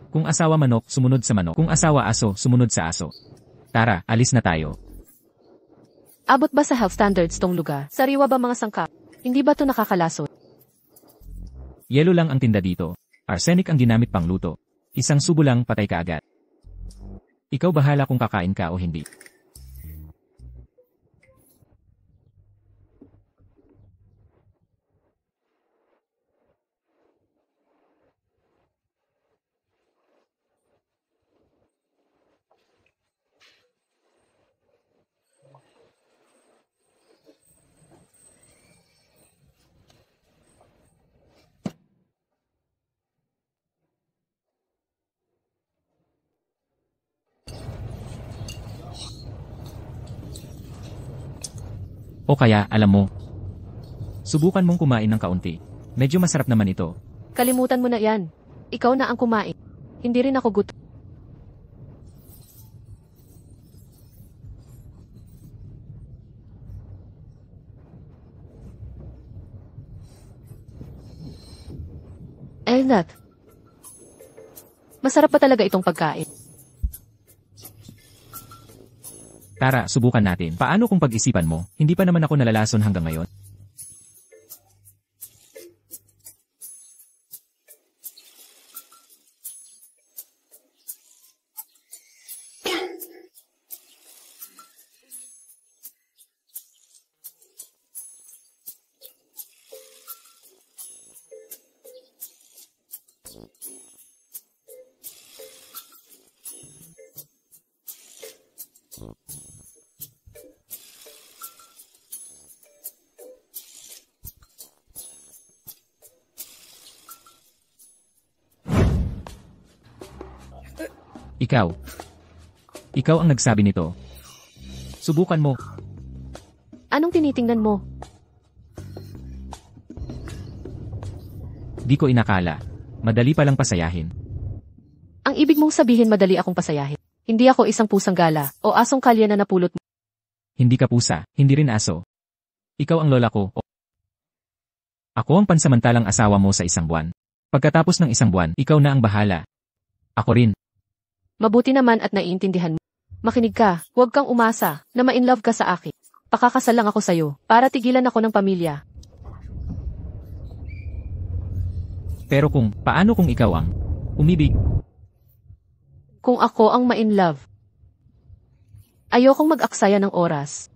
Kung asawa manok, sumunod sa manok. Kung asawa aso, sumunod sa aso. Tara, alis na tayo. Abot ba sa health standards tong lugar? Sariwa ba mga sangkap? Hindi ba to nakakalasot? Yelo lang ang tinda dito. Arsenic ang ginamit pang luto. Isang subo lang, patay ka agad. Ikaw bahala kung kakain ka o hindi. O kaya, alam mo, subukan mong kumain ng kaunti. Medyo masarap naman ito. Kalimutan mo na yan. Ikaw na ang kumain. Hindi rin ako gutom. Elnat. Masarap pa talaga itong pagkain. Tara, subukan natin. Paano kung pag-isipan mo, hindi pa naman ako nalalason hanggang ngayon? Ikaw. Ikaw ang nagsabi nito. Subukan mo. Anong tinitingnan mo? Di ko inakala. Madali palang pasayahin. Ang ibig mong sabihin madali akong pasayahin. Hindi ako isang pusang gala o asong kalya na napulot mo. Hindi ka pusa, hindi rin aso. Ikaw ang lola ko. Ako ang pansamantalang asawa mo sa 1 buwan. Pagkatapos ng 1 buwan, ikaw na ang bahala. Ako rin. Mabuti naman at naiintindihan mo. Makinig ka, huwag kang umasa na ma-inlove ka sa akin. Pakakasal lang ako sa'yo para tigilan ako ng pamilya. Pero paano kung ikaw ang umibig? Kung ako ang ma-inlove, ayokong mag-aksaya ng oras.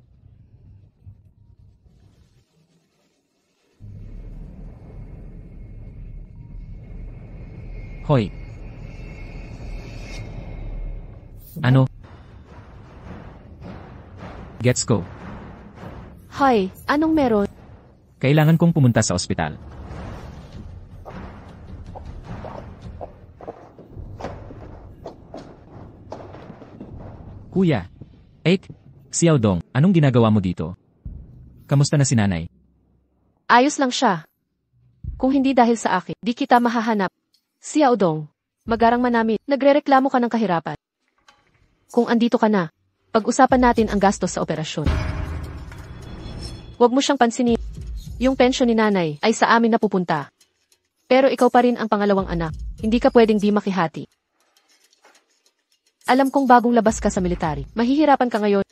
Hoy. Ano? Gets go. Hoy, anong meron? Kailangan kong pumunta sa ospital. Kuya. Xiaodong, anong ginagawa mo dito? Kamusta na si nanay? Ayos lang siya. Kung hindi dahil sa akin, di kita mahahanap. Xiaodong, magarang manamit, nagrereklamo ka ng kahirapan. Kung andito ka na, pag-usapan natin ang gastos sa operasyon. Huwag mo siyang pansinin. Yung pensyon ni nanay ay sa amin napupunta. Pero ikaw pa rin ang pangalawang anak. Hindi ka pwedeng di makihati. Alam kong bagong labas ka sa military. Mahihirapan ka ngayon.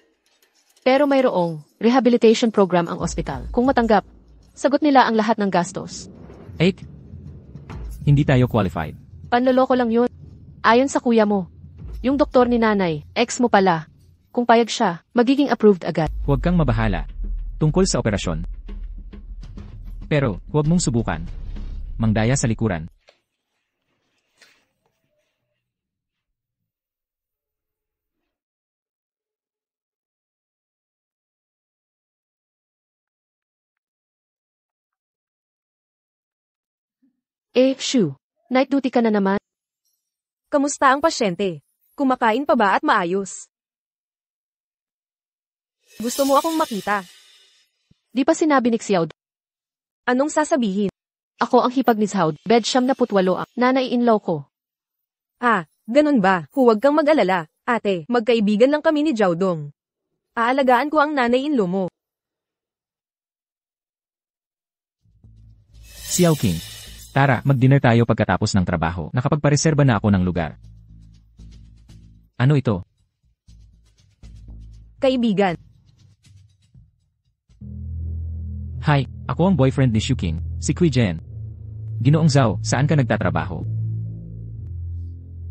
Pero mayroong rehabilitation program ang ospital. Kung matanggap, sagot nila ang lahat ng gastos. Hindi tayo qualified. Panloloko lang yun. Ayon sa kuya mo. Yung doktor ni nanay, ex mo pala. Kung payag siya, magiging approved agad. Huwag kang mabahala. Tungkol sa operasyon. Pero, huwag mong subukan. Mangdaya sa likuran. Shoo. Night duty ka na naman. Kamusta ang pasyente? Kumakain pa ba at maayos? Gusto mo akong makita? Di pa sinabi ni Xiao. Anong sasabihin? Ako ang hipag ni Xiao. Bed 78 ang nanay-in-law ko. Ganun ba? Huwag kang mag-alala. Ate, magkaibigan lang kami ni Jiaodong. Aalagaan ko ang nanay-in-law mo. Xiao King. Tara, mag-dinner tayo pagkatapos ng trabaho. Nakapagpareserba na ako ng lugar. Ano ito? Kaibigan. Hi, ako ang boyfriend ni Shu King, si Kui Jen. Ginoong Zhao, saan ka nagtatrabaho?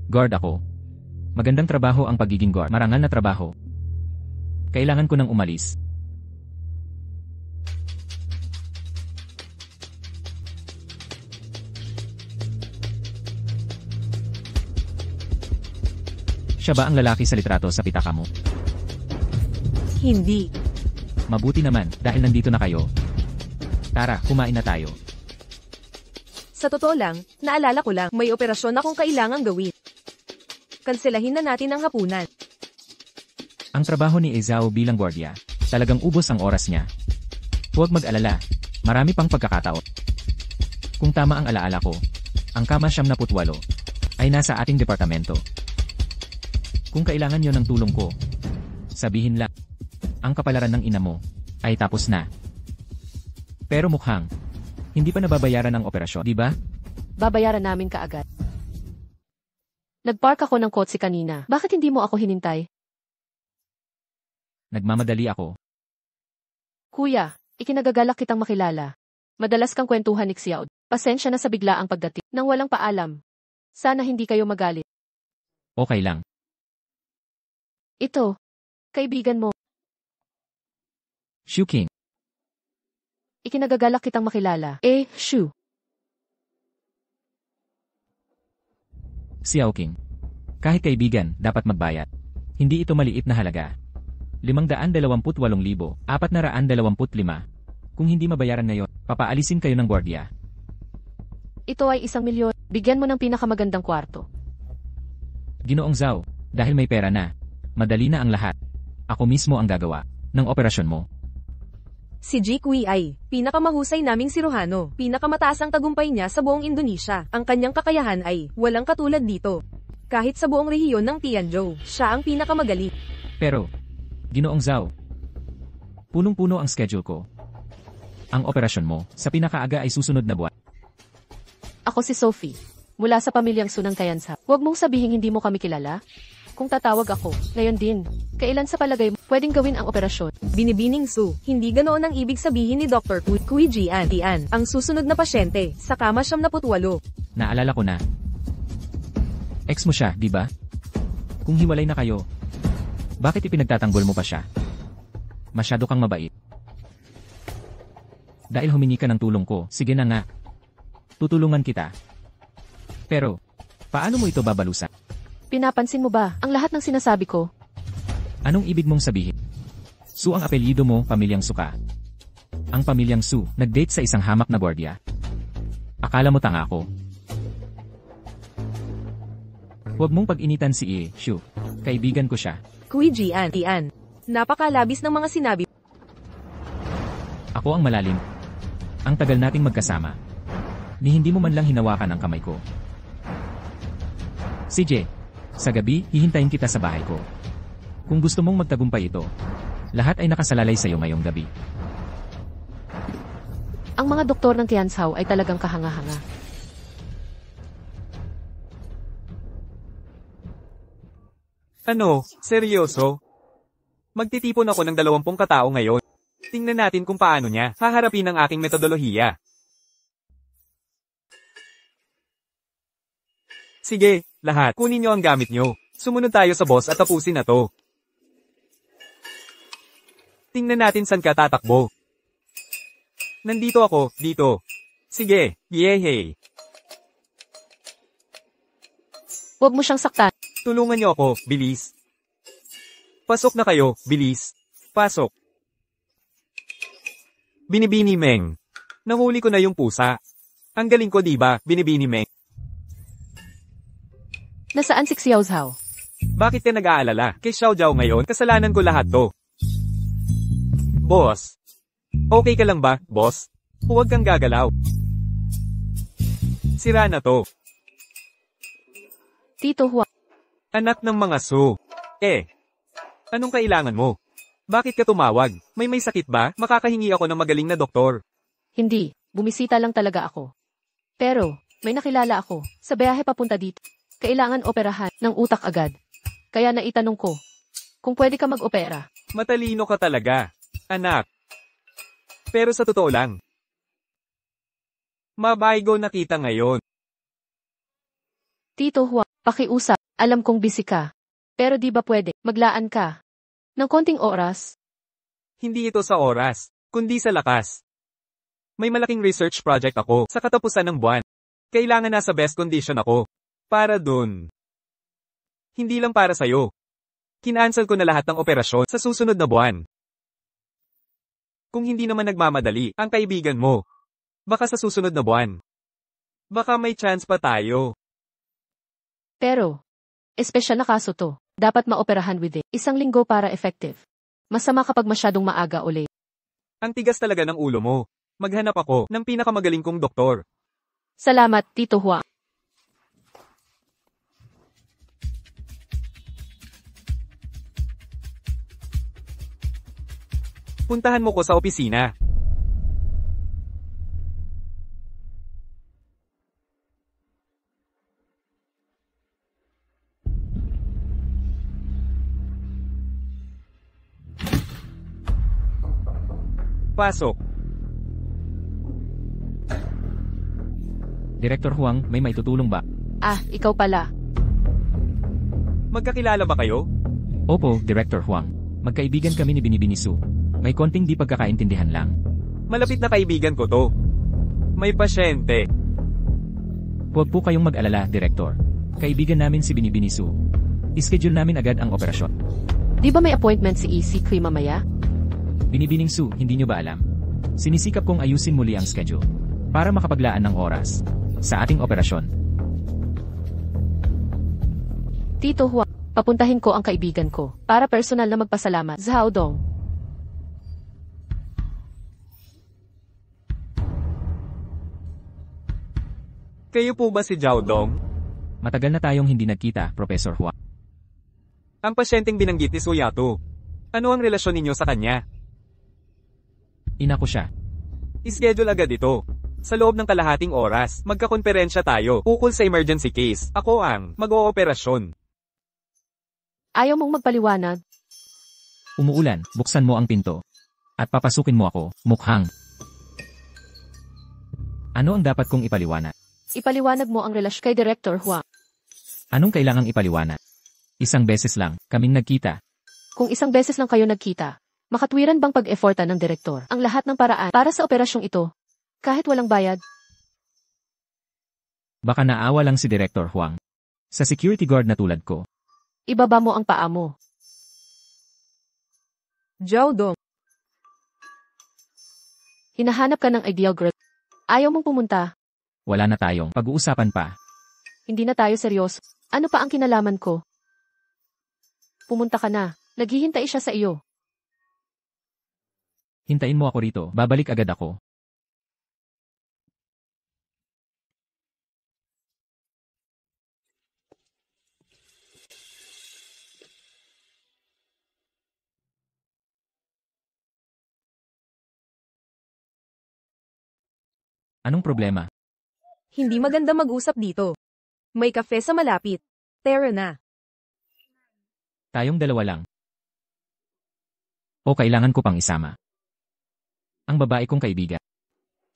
Guard ako. Magandang trabaho ang pagiging guard. Marangal na trabaho. Kailangan ko nang umalis. Siya ba ang lalaki sa litrato sa pitaka mo? Hindi. Mabuti naman, dahil nandito na kayo. Tara, kumain na tayo. Sa totoo lang, naalala ko lang, may operasyon akong kailangang gawin. Kanselahin na natin ang hapunan. Ang trabaho ni Zhao bilang gwardiya, talagang ubos ang oras niya. Huwag mag-alala, marami pang pagkakataon. Kung tama ang alaala ko, ang kama 78 ay nasa ating departamento. Kung kailangan nyo ng tulong ko, sabihin lang, ang kapalaran ng ina mo ay tapos na. Pero mukhang, hindi pa nababayaran ang operasyon, di ba? Babayaran namin kaagad. Nagpark ako ng kotse kanina. Bakit hindi mo ako hinintay? Nagmamadali ako. Kuya, ikinagagalak kitang makilala. Madalas kang kwentuhan ni Xiao. Pasensya na sa biglaang pagdating nang walang paalam. Sana hindi kayo magalit. Okay lang. Ito, kaibigan mo. Shu King. Ikinagagalak kitang makilala. Shu. Xiao King. Kahit kaibigan, dapat magbayad. Hindi ito maliit na halaga. 528,425. Kung hindi mabayaran ngayon, papaalisin kayo ng gwardiya. Ito ay 1,000,000. Bigyan mo ng pinakamagandang kwarto. Ginoong Zhao, dahil may pera na, madali na ang lahat. Ako mismo ang gagawa ng operasyon mo. Si Ji Kui ay pinakamahusay naming siruhano. Pinakamataas ang tagumpay niya sa buong Indonesia. Ang kanyang kakayahan ay walang katulad dito. Kahit sa buong rehiyon ng Tianzhou, siya ang pinakamagaling. Pero, Ginoong Zhao, punong-puno ang schedule ko. Ang operasyon mo sa pinakaaga ay susunod na buwan. Ako si Sophie. Mula sa pamilyang Sunang Kayansa. Huwag mong sabihin hindi mo kami kilala. Kung tatawag ako, ngayon din. Kailan sa palagay mo, pwedeng gawin ang operasyon? Binibining Su, hindi ganoon ang ibig sabihin ni Dr. Kui Jian. Ang susunod na pasyente, sa kama 78. Naalala ko na. Ex mo siya, di ba? Kung hiwalay na kayo, bakit ipinagtatanggol mo pa siya? Masyado kang mabait. Dahil humingi ka ng tulong ko, sige na nga. Tutulungan kita. Pero, Paano mo ito babalusan? Pinapansin mo ba ang lahat ng sinasabi ko? Anong ibig mong sabihin? Su ang apelyido mo, pamilyang Su ka. Ang pamilyang Su, nag-date sa isang hamak na gwardiya. Akala mo tanga ako. Huwag mong pag-initan si Ie, Shu. Kaibigan ko siya. Kui Jian. Napakalabis ng mga sinabi. Ako ang malalim. Ang tagal nating magkasama. Ni hindi mo man lang hinawakan ang kamay ko. CJ, sa gabi, hihintayin kita sa bahay ko. Kung gusto mong magtagumpay ito, lahat ay nakasalalay sa iyo ngayong gabi. Ang mga doktor ng Tianzhao ay talagang kahanga-hanga. Ano, seryoso? Magtitipon ako ng 20 katao ngayon. Tingnan natin kung paano niya haharapin ang aking metodolohiya. Sige, lahat, kunin niyo ang gamit niyo. Sumunod tayo sa boss at tapusin na to. Tingnan natin saan ka tatakbo. Nandito ako, dito. Sige, yehey. Huwag mo siyang saktan. Tulungan niyo ako, bilis. Pasok na kayo, bilis. Pasok. Binibini Meng. Nahuli ko na yung pusa. Ang galing ko diba, Binibini Meng? Nasaan si Xiao Zhao? Bakit ka nag-aalala? Kay Xiao Zhao ngayon, kasalanan ko lahat to. Boss. Okay ka lang ba, boss? Huwag kang gagalaw. Sira na to. Tito Huang. Anak ng mga Su. Anong kailangan mo? Bakit ka tumawag? May sakit ba? Makakahingi ako ng magaling na doktor. Hindi, bumisita lang talaga ako. Pero, may nakilala ako, sa biyahe papunta dito. Kailangan operahan ng utak agad. Kaya naitanong ko, kung pwede ka mag-opera. Matalino ka talaga, anak. Pero sa totoo lang, mabaygo na kita ngayon. Tito Huang, pakiusap, alam kong busy ka. Pero di ba pwede, maglaan ka ng konting oras? Hindi ito sa oras, kundi sa lakas. May malaking research project ako sa katapusan ng buwan. Kailangan nasa best condition ako. Para dun. Hindi lang para sa'yo. Kinansel ko na lahat ng operasyon sa susunod na buwan. Kung hindi naman nagmamadali ang kaibigan mo, baka sa susunod na buwan. Baka may chance pa tayo. Pero, espesyal na kaso to. Dapat maoperahan within 1 linggo para effective. Masama kapag masyadong maaga o late. Ang tigas talaga ng ulo mo. Maghanap ako ng pinakamagaling kong doktor. Salamat, Tito Huang. Puntahan mo ko sa opisina. Pasok. Director Huang, may maitutulong ba? Ah, ikaw pala. Magkakilala ba kayo? Opo, Director Huang. Magkaibigan kami ni Binibini Su. May konting di pagkakaintindihan lang. Malapit na kaibigan ko to. May pasyente. Huwag po kayong mag-alala, Director. Kaibigan namin si Binibini Su. Ischedule namin agad ang operasyon. Di ba may appointment si EC3 mamaya? Binibining Su, hindi nyo ba alam? Sinisikap kong ayusin muli ang schedule para makapaglaan ng oras sa ating operasyon. Tito Huang, papuntahin ko ang kaibigan ko para personal na magpasalamat. Zhao Dong. Kayo po ba si Zhao Dong? Matagal na tayong hindi nagkita, Professor Huang. Ang pasyenteng binanggit ni Suyato. Ano ang relasyon ninyo sa kanya? Ina ko siya. Ischedule agad ito. Sa loob ng kalahating oras, magkakonferensya tayo ukol sa emergency case. Ako ang mag-ooperasyon. Ayaw mong magpaliwanag? Umuulan, buksan mo ang pinto. At papasukin mo ako, mukhang. Ano ang dapat kong ipaliwanag? Ipaliwanag mo ang relasyon kay Director Huang. Anong kailangang ipaliwanag? Isang beses lang, kaming nagkita. Kung isang beses lang kayo nagkita, makatwiran bang pag-effortan ng direktor ang lahat ng paraan para sa operasyong ito? Kahit walang bayad? Baka naawa lang si Director Huang. Sa security guard na tulad ko, Ibaba mo ang paa mo. Zhao Dong. Hinahanap ka ng ideal girl. Ayaw mong pumunta. wala na tayong pag-uusapan pa. Hindi na tayo seryoso. Ano pa ang kinalaman ko? Pumunta ka na. Naghihintay siya sa iyo. Hintayin mo ako rito, babalik agad ako. Anong problema? Hindi maganda mag-usap dito. May kafe sa malapit. Tara na. Tayong dalawa lang. O kailangan ko pang isama? Ang babae kong kaibigan.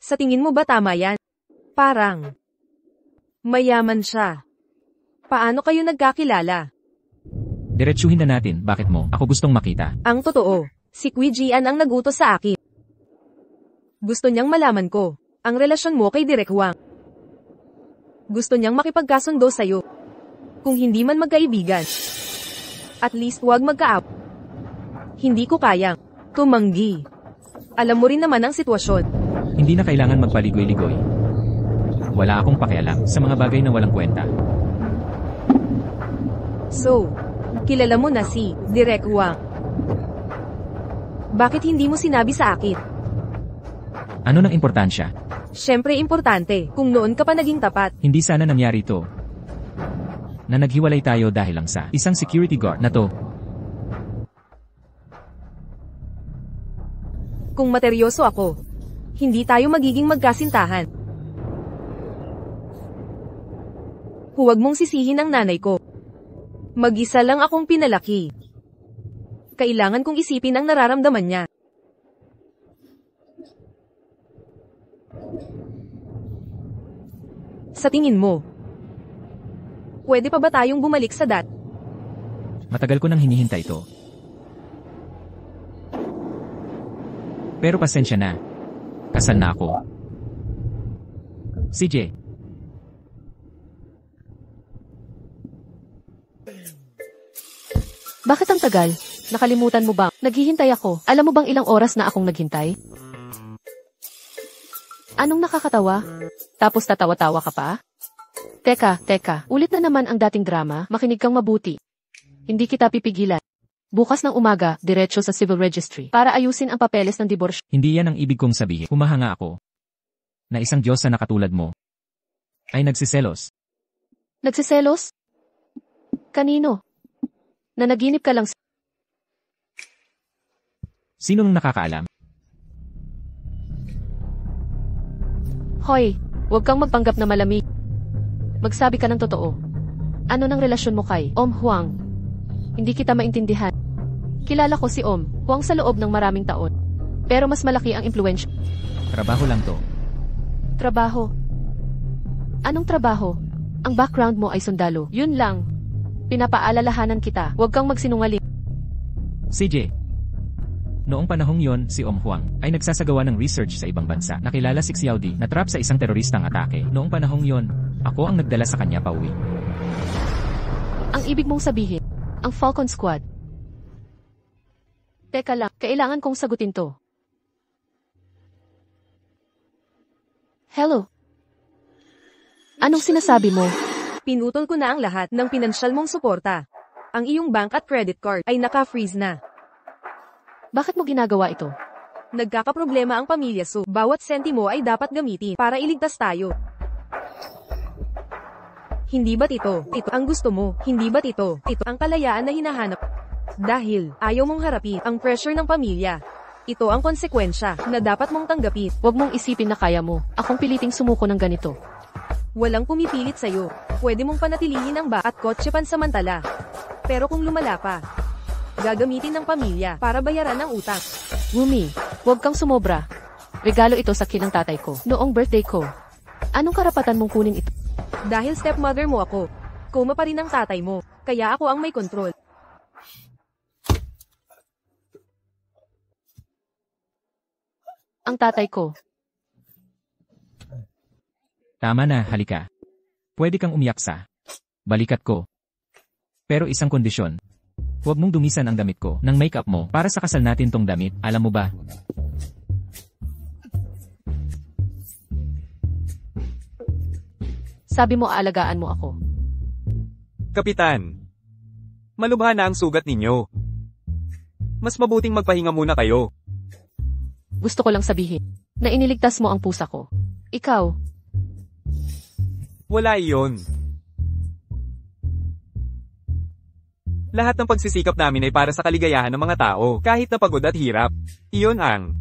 Sa tingin mo ba tama yan? Parang mayaman siya. Paano kayo nagkakilala? Diretsuhin na natin, bakit mo ako gustong makita? Ang totoo, si Kui Jian ang nagutos sa akin. Gusto niyang malaman ko ang relasyon mo kay Direk Huang. Gusto niyang makipagkasundo sa'yo. Kung hindi man magkaibigan, at least wag magkaap. Hindi ko kayang tumanggi. Alam mo rin naman ang sitwasyon. Hindi na kailangan magpaligoy-ligoy. Wala akong pakialam sa mga bagay na walang kwenta. So, kilala mo na si Direk Huang. Bakit hindi mo sinabi sa akin? Ano nang importansya? Siyempre importante, kung noon ka pa naging tapat. Hindi sana nangyari ito. Na naghiwalay tayo dahil lang sa isang security guard na to. Kung materyoso ako, hindi tayo magiging magkasintahan. Huwag mong sisihin ang nanay ko. Mag-isa lang akong pinalaki. Kailangan kong isipin ang nararamdaman niya. Sa tingin mo, pwede pa ba tayong bumalik sa dat? Matagal ko nang hinihintay ito. Pero pasensya na. Kasal na ako. CJ. Bakit ang tagal? Nakalimutan mo ba? Naghihintay ako. Alam mo bang ilang oras na akong naghintay? Anong nakakatawa? Tapos tatawa-tawa ka pa? Teka. Ulit na naman ang dating drama. Makinig kang mabuti. Hindi kita pipigilan. Bukas ng umaga, diretso sa civil registry para ayusin ang papeles ng diborsyo. Hindi yan ang ibig kong sabihin. Humahanga ako. Na isang Diyosa na katulad mo ay nagsiselos. Nagsiselos? Kanino? Nanaginip ka lang sa... Sinong nakakaalam? Hoy, huwag kang magpanggap na malamig. Magsabi ka ng totoo. Ano ng relasyon mo kay Om Huang? Hindi kita maintindihan. Kilala ko si Om Huang sa loob ng maraming taon. Pero mas malaki ang impluwensya. Trabaho lang to. Trabaho? Anong trabaho? Ang background mo ay sundalo. Yun lang. Pinapaalalahanan kita. Huwag kang magsinungaling. CJ. Noong panahong yon, si Om Huang ay nagsasagawa ng research sa ibang bansa. Nakilala si Xiao Di na trap sa isang teroristang atake. Noong panahong yon, ako ang nagdala sa kanya pauwi. Ang ibig mong sabihin, ang Falcon Squad. Teka lang, kailangan kong sagutin to. Hello? Anong sinasabi mo? Pinutol ko na ang lahat ng pinansyal mong suporta. Ang iyong bank at credit card ay naka-freeze na. Bakit mo ginagawa ito? Nagkakaproblema ang pamilya so bawat sentimo ay dapat gamitin para iligtas tayo. Hindi ba't ito ang gusto mo? Hindi ba't ito ang kalayaan na hinahanap? Dahil ayaw mong harapin ang pressure ng pamilya. Ito ang konsekwensya na dapat mong tanggapin. Huwag mong isipin na kaya mo. Akong piliting sumuko ng ganito. Walang pumipilit sa'yo. Pwede mong panatilihin ang at kotse pansamantala. Pero kung lumala pa, gagamitin ng pamilya para bayaran ang utang. Wumi, huwag kang sumobra. Regalo ito sa kinang tatay ko noong birthday ko. Anong karapatan mong kunin ito? Dahil stepmother mo ako, koma pa rin ang tatay mo, kaya ako ang may kontrol. Ang tatay ko. Tama na, halika. Pwede kang umiyak sa Balikat ko. Pero isang kondisyon. Huwag mong dumisan ang damit ko ng makeup mo para sa kasal natin tong damit, alam mo ba? Sabi mo aalagaan mo ako. Kapitan, malubha na ang sugat ninyo. Mas mabuting magpahinga muna kayo. Gusto ko lang sabihin na iniligtas mo ang pusa ko. Ikaw, Wala iyon. Lahat ng pagsisikap namin ay para sa kaligayahan ng mga tao, kahit na pagod at hirap. Iyon ang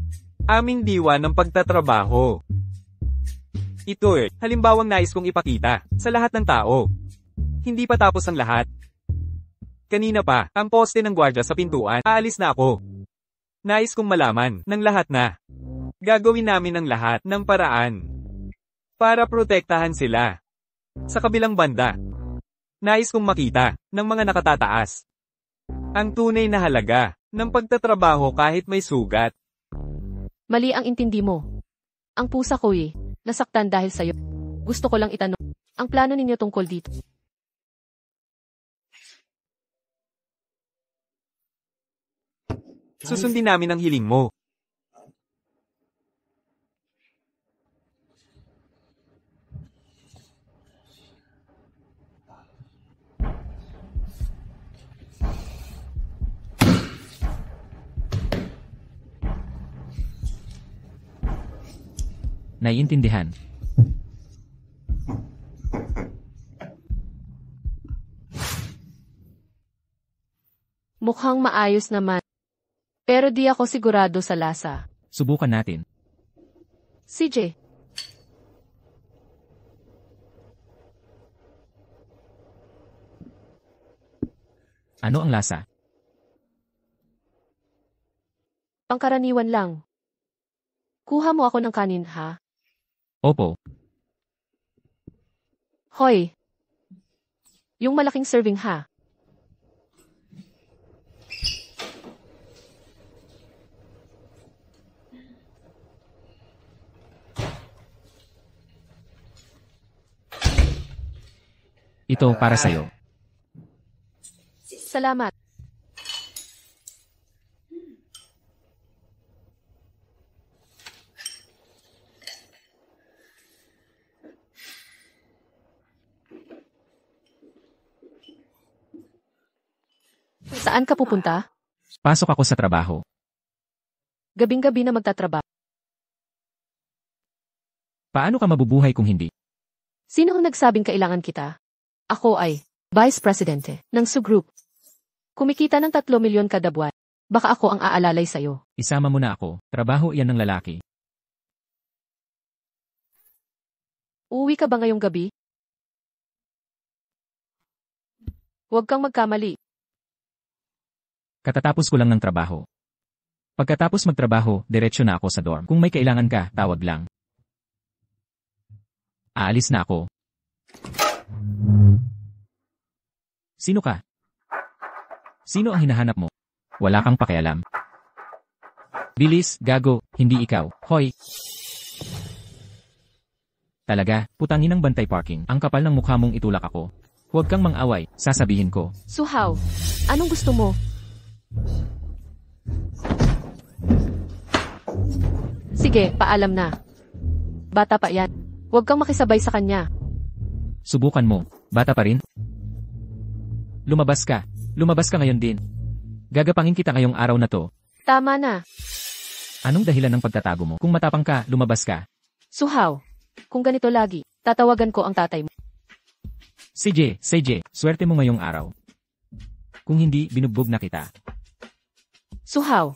aming diwa ng pagtatrabaho. Ito halimbawang nais kong ipakita sa lahat ng tao. Hindi pa tapos ang lahat. Kanina pa, ang poste ng gwardya sa pintuan, aalis na ako. Nais kong malaman ng lahat na gagawin namin ang lahat ng paraan para protektahan sila. Sa kabilang banda, nais kong makita ng mga nakatataas ang tunay na halaga ng pagtatrabaho kahit may sugat. mali ang intindi mo. Ang pusa ko nasaktan dahil sa'yo. Gusto ko lang itanong, ang plano ninyo tungkol dito. Susundin namin ang hiling mo. Naiintindihan. Mukhang maayos naman. Pero di ako sigurado sa lasa. Subukan natin. CJ, Ano ang lasa? pangkaraniwan lang. Kuha mo ako ng kanin, ha? Opo. Hoy! Yung malaking serving, ha? Ito para sa'yo. Salamat. Saan ka pupunta? Pasok ako sa trabaho. Gabing-gabi na magtatrabaho. Paano ka mabubuhay kung hindi? Sino ang nagsabing kailangan kita? Ako ay Vice Presidente ng Su Group. Kumikita ng 3 milyon kada buwan. Baka ako ang aalalay sa'yo. Isama mo na ako. Trabaho iyan ng lalaki. Uuwi ka ba ngayong gabi? Huwag kang magkamali. Katatapos ko lang ng trabaho. Pagkatapos magtrabaho, diretsyo na ako sa dorm. Kung may kailangan ka, tawag lang. Aalis na ako. Sino ka? Sino ang hinahanap mo? Wala kang pakialam. Bilis, gago, hindi ikaw. Hoy! Talaga, putangin ng bantay parking. Ang kapal ng mukha mong itulak ako. Huwag kang mang-away, sasabihin ko. Suhaw, anong gusto mo? Sige, paalam na. Bata pa yan. Huwag kang makisabay sa kanya. Subukan mo. Bata pa rin? Lumabas ka. Lumabas ka ngayon din. Gagapangin kita ngayong araw na to. Tama na. Anong dahilan ng pagtatago mo? Kung matapang ka, lumabas ka. Suhaw, kung ganito lagi, tatawagan ko ang tatay mo. CJ, swerte mo ngayong araw. Kung hindi, binugbog na kita. Suhaw,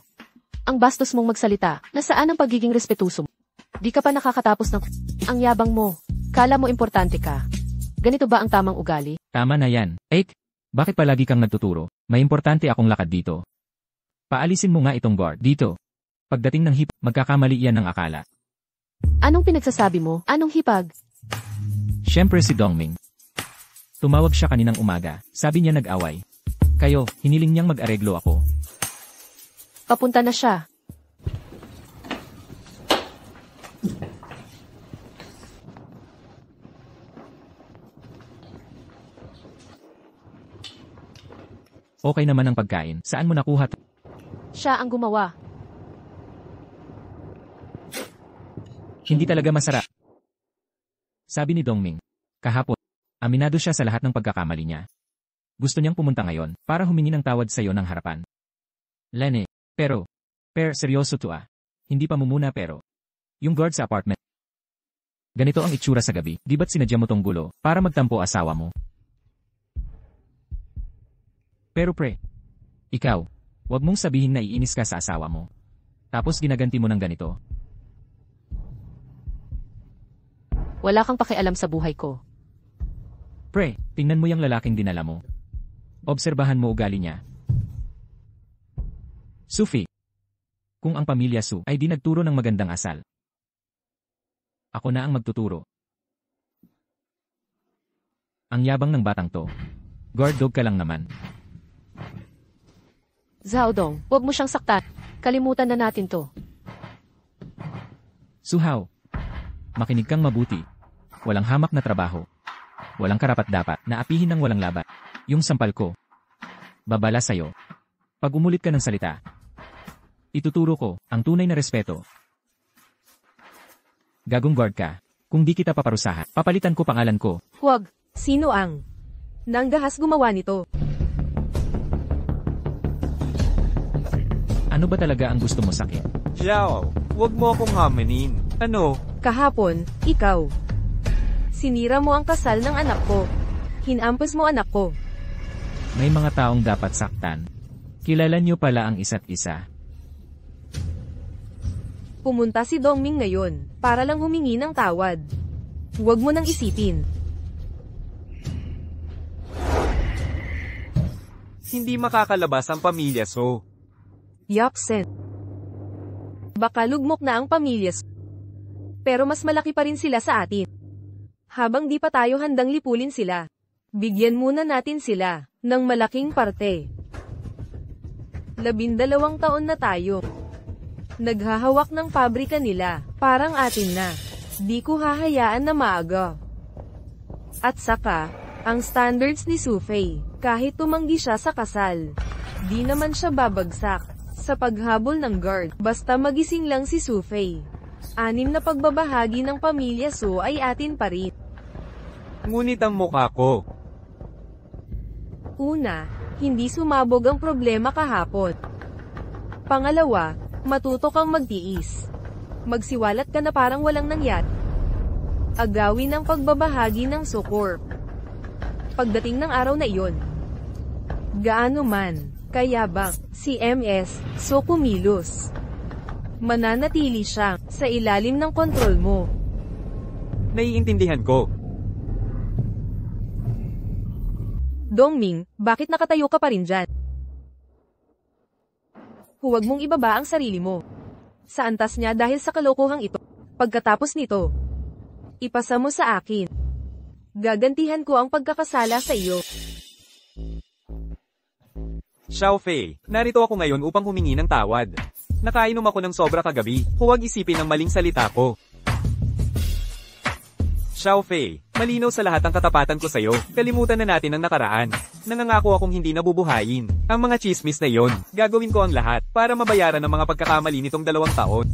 ang bastos mong magsalita, nasaan ang pagiging respetuso mo? Di ka pa nakakatapos ng ang yabang mo. Kala mo importante ka. Ganito ba ang tamang ugali? Tama na yan. Bakit palagi kang nagtuturo? May importante akong lakad dito. Paalisin mo nga itong guard dito. Pagdating ng hip, magkakamali yan ng akala. Anong pinagsasabi mo? Anong hipag? Siyempre si Dongming. Tumawag siya kaninang umaga. Sabi niya nag-away. Kayo, hiniling niyang mag-areglo ako. Papunta na siya. Okay naman ang pagkain. Saan mo nakuha to? Siya ang gumawa. Hindi talaga masarap. Sabi ni Dongming. Kahapon, aminado siya sa lahat ng pagkakamali niya. Gusto niyang pumunta ngayon para humingi ng tawad sa'yo ng harapan. Lene, pero, seryoso to ah. Hindi pa mumuna pero. Yung guard sa apartment. Ganito ang itsura sa gabi, di ba't sinadya mo tong gulo para magtampo asawa mo? Pero pre, ikaw, wag mong sabihin na iinis ka sa asawa mo. Tapos ginaganti mo ng ganito. Wala kang pakialam sa buhay ko. Pre, tingnan mo yung lalaking dinala mo. Obserbahan mo ugali niya. Sufi. Kung ang pamilya Su ay di nagturo ng magandang asal. Ako na ang magtuturo. Ang yabang ng batang to. Guard dog ka lang naman. Zhao Dong, huwag mo siyang saktan. Kalimutan na natin to. Suhao. Makinig kang mabuti. Walang hamak na trabaho. Walang karapat-dapat na apihin ng walang labat. Yung sampal ko. Babala sa'yo. Pag umulit ka ng salita, ituturo ko ang tunay na respeto. Gagong guard ka. Kung di kita paparusahan, papalitan ko pangalan ko. Huwag. Sino ang nanggahas gumawa nito? Ano ba talaga ang gusto mo sakin? Xiao, huwag mo akong hamanin. Ano? Kahapon, ikaw. Sinira mo ang kasal ng anak ko. Hinampas mo anak ko. May mga taong dapat saktan. Kilala niyo pala ang isa't isa. Pumunta si Dongming ngayon, para lang humingi ng tawad. Huwag mo nang isipin. Hindi makakalabas ang pamilya So. Yaksen. Baka lugmok na ang pamilya So. Pero mas malaki pa rin sila sa atin. Habang di pa tayo handang lipulin sila, bigyan muna natin sila ng malaking parte. 12 taon na tayo. Naghahawak ng pabrika nila, parang atin na. Di ko hahayaan na maaga. At saka, ang standards ni Sufei, kahit tumanggi siya sa kasal, di naman siya babagsak sa paghabol ng guard, basta magising lang si Sufei. 6 na pagbabahagi ng pamilya So ay atin pa rin. Ngunit ang mukha ko. Una, hindi sumabog ang problema kahapon. Pangalawa, matuto kang magtiis. Magsiwalat ka na parang walang nangyari. Agawin ang pagbabahagi ng Socorp. Pagdating ng araw na iyon, gaano man, kayabang, si MS, So kumilos. Mananatili siya sa ilalim ng kontrol mo. Naiintindihan ko. Dongming, bakit nakatayo ka pa rin dyan? Huwag mong ibaba ang sarili mo. Sa antas niya dahil sa kalokohang ito. Pagkatapos nito, ipasa mo sa akin. Gagantihan ko ang pagkakasala sa iyo. Xiao Fei, narito ako ngayon upang humingi ng tawad. Nakainom ako ng sobra kagabi, huwag isipin ang maling salita ko. Xiao Fei, malinaw sa lahat ang katapatan ko sa'yo, kalimutan na natin ang nakaraan. Nangangako akong hindi nabubuhayin. Ang mga chismis na yon, gagawin ko ang lahat para mabayaran ang mga pagkakamali nitong 2 taon.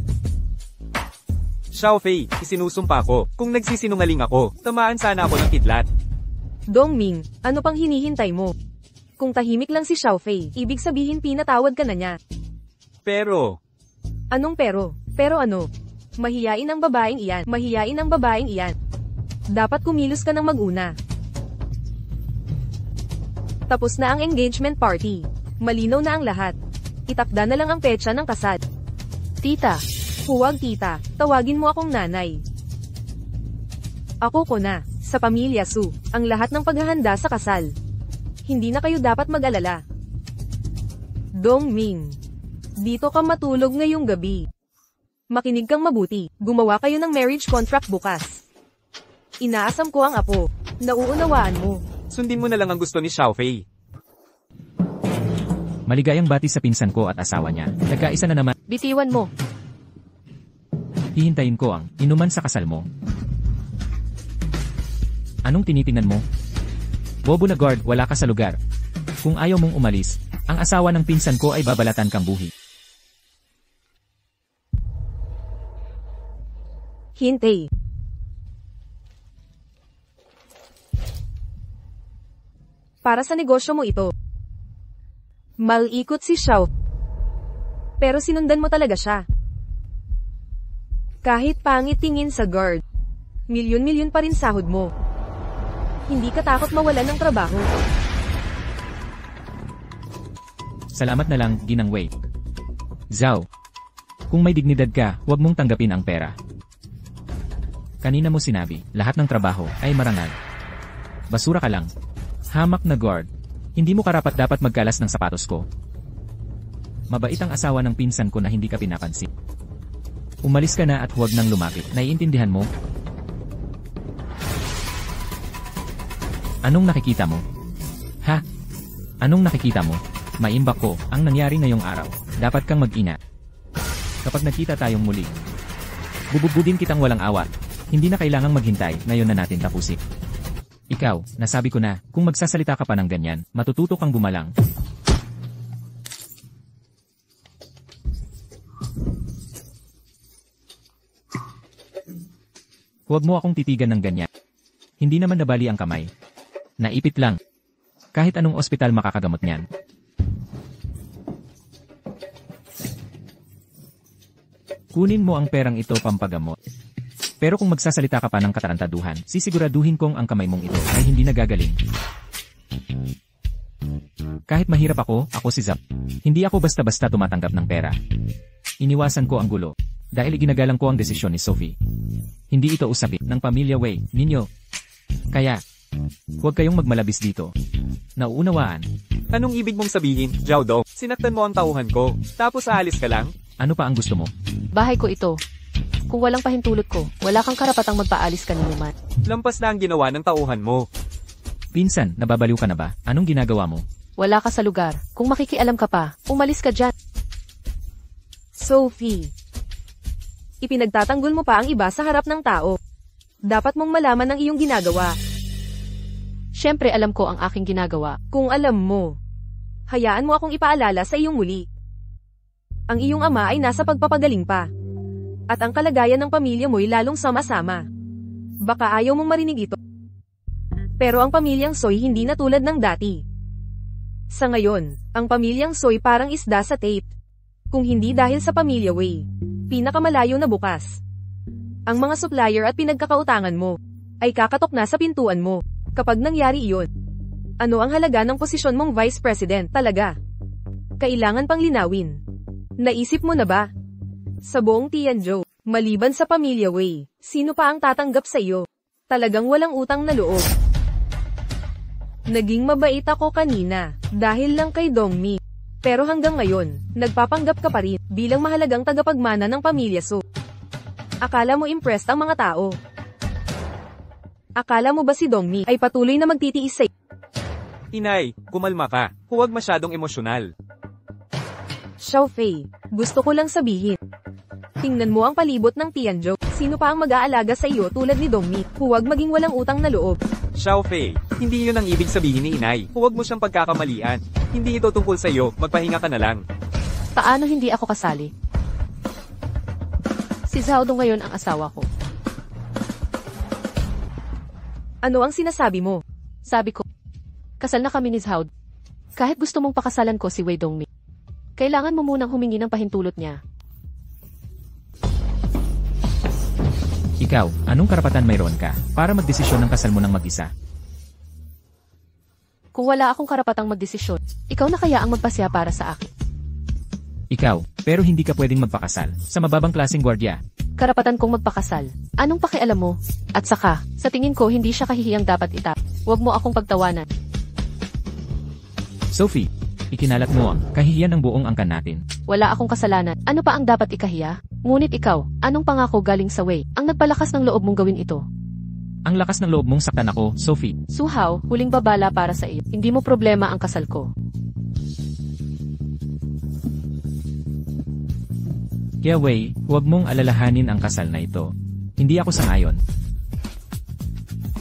Xiao Fei, isinusumpa ko, kung nagsisinungaling ako, tamaan sana ako ng kidlat. Dongming, ano pang hinihintay mo? Kung tahimik lang si Xiao Fei, ibig sabihin pinatawad ka na niya. Pero... Anong pero? Pero ano? Mahiyain ang babaeng iyan. Mahiyain ang babaeng iyan. Dapat kumilos ka ng mag-una. Tapos na ang engagement party. Malinaw na ang lahat. Itakda na lang ang petsa ng kasal. Tita. Huwag tita, tawagin mo akong nanay. Ako ko na, sa pamilya Su, ang lahat ng paghahanda sa kasal. Hindi na kayo dapat mag-alala. Dongming, dito ka matulog ngayong gabi. Makinig kang mabuti, gumawa kayo ng marriage contract bukas. Inaasam ko ang apo, nauunawaan mo. Sundin mo na lang ang gusto ni Xiao Fei. Maligayang bati sa pinsan ko at asawa niya. Nagkaisa na naman. Bitiwan mo. Hihintayin ko ang inuman sa kasal mo. Anong tinitingnan mo? Bobo na guard, wala ka sa lugar. Kung ayaw mong umalis, ang asawa ng pinsan ko ay babalatan kang buhi. Hintay. Para sa negosyo mo ito. Malikot si Xiao. Pero sinundan mo talaga siya. Kahit pangit tingin sa guard, milyon-milyon pa rin sahod mo. Hindi ka takot mawalan ng trabaho. Salamat na lang, Ginang Wei. Zhao, kung may dignidad ka, huwag mong tanggapin ang pera. Kanina mo sinabi, lahat ng trabaho ay marangal. Basura ka lang. Hamak na guard. Hindi mo karapat dapat magkalas ng sapatos ko. Mabait ang asawa ng pinsan ko na hindi ka pinapansin. Umalis ka na at huwag nang lumapit. Naiintindihan mo? Anong nakikita mo? Ha? Anong nakikita mo? Maimbak ko ang nangyari ngayong araw. Dapat kang mag-ina. Kapag nagkita tayong muli, bubudbudin kitang walang awa. Hindi na kailangang maghintay, ngayon na natin tapusin. Ikaw, nasabi ko na, kung magsasalita ka pa ng ganyan, matututo kang gumalang. Huwag mo akong titigan ng ganyan. Hindi naman nabali ang kamay. Naipit lang. Kahit anong ospital makakagamot niyan. Kunin mo ang perang ito pampagamot. Pero kung magsasalita ka pa ng katarantaduhan, sisiguraduhin kong ang kamay mong ito ay hindi nagagaling. Kahit mahirap ako si Zap. Hindi ako basta-basta tumatanggap ng pera. Iniwasan ko ang gulo. Dahil iginagalang ko ang desisyon ni Sophie. Hindi ito usapin ng pamilya Wei, ninyo. Kaya, huwag kayong magmalabis dito. Nauunawaan. Anong ibig mong sabihin, Zhao Dong? Sinaktan mo ang tauhan ko, tapos aalis ka lang? Ano pa ang gusto mo? Bahay ko ito. Kung walang pahintulot ko, wala kang karapatang magpaalis kanino man. Lampas na ang ginawa ng tauhan mo. Pinsan, nababaliw ka na ba? Anong ginagawa mo? Wala ka sa lugar. Kung makikialam ka pa, umalis ka dyan. Sophie. Ipinagtatanggol mo pa ang iba sa harap ng tao. Dapat mong malaman ang iyong ginagawa. Siyempre alam ko ang aking ginagawa. Kung alam mo, hayaan mo akong ipaalala sa iyong muli. Ang iyong ama ay nasa pagpapagaling pa. At ang kalagayan ng pamilya mo'y lalong sama-sama. Baka ayaw mong marinig ito. Pero ang pamilyang Soy hindi na tulad ng dati. Sa ngayon, ang pamilyang Soy parang isda sa tape. Kung hindi dahil sa pamilya Wei, pinakamalayo na bukas. Ang mga supplier at pinagkakautangan mo ay kakatok na sa pintuan mo. Kapag nangyari iyon, ano ang halaga ng posisyon mong Vice President talaga? Kailangan pang linawin. Naisip mo na ba? Sa buong Tianzhou, maliban sa pamilya Wei, sino pa ang tatanggap sa iyo? Talagang walang utang na loob. Naging mabait ako kanina, dahil lang kay Dongmi. Pero hanggang ngayon, nagpapanggap ka pa rin, bilang mahalagang tagapagmana ng pamilya So. Akala mo impressed ang mga tao? Akala mo ba si Dongmi ay patuloy na magtitiis sa iyo? Inay, kumalma ka. Huwag masyadong emosyonal. Xiaofei, gusto ko lang sabihin. Tingnan mo ang palibot ng Tianzhou. Sino pa ang mag-aalaga sa iyo tulad ni Dongmi? Huwag maging walang utang na loob. Xiaofei, hindi yun ang ibig sabihin ni Inay. Huwag mo siyang pagkakamalian. Hindi ito tungkol sa iyo, magpahinga ka na lang. Paano hindi ako kasali? Si Zhao Dong ngayon ang asawa ko. Ano ang sinasabi mo? Sabi ko, kasal na kami ni Zhao. Kahit gusto mong pakasalan ko si Wei Dongmi, kailangan mo munang humingi ng pahintulot niya. Ikaw, anong karapatan mayroon ka para magdesisyon ng kasal mo ng mag-isa? Kung wala akong karapatang magdesisyon, ikaw na kaya ang magpasya para sa akin. Ikaw, pero hindi ka pwedeng magpakasal sa mababang klaseng gwardiya. Karapatan kong magpakasal. Anong pakialam mo? At saka, sa tingin ko hindi siya kahihiyang dapat itap. Huwag mo akong pagtawanan. Sophie, ikinalat mo ang kahihiyan ng buong angkan natin. Wala akong kasalanan. Ano pa ang dapat ikahiya? Ngunit ikaw, anong pangako galing sa Wei ang nagpalakas ng loob mong gawin ito? Ang lakas ng loob mong saktan ako, Sophie. Su Hao, huling babala para sa iyo. Hindi mo problema ang kasal ko. Kaya Wei, huwag mong alalahanin ang kasal na ito. Hindi ako sangayon.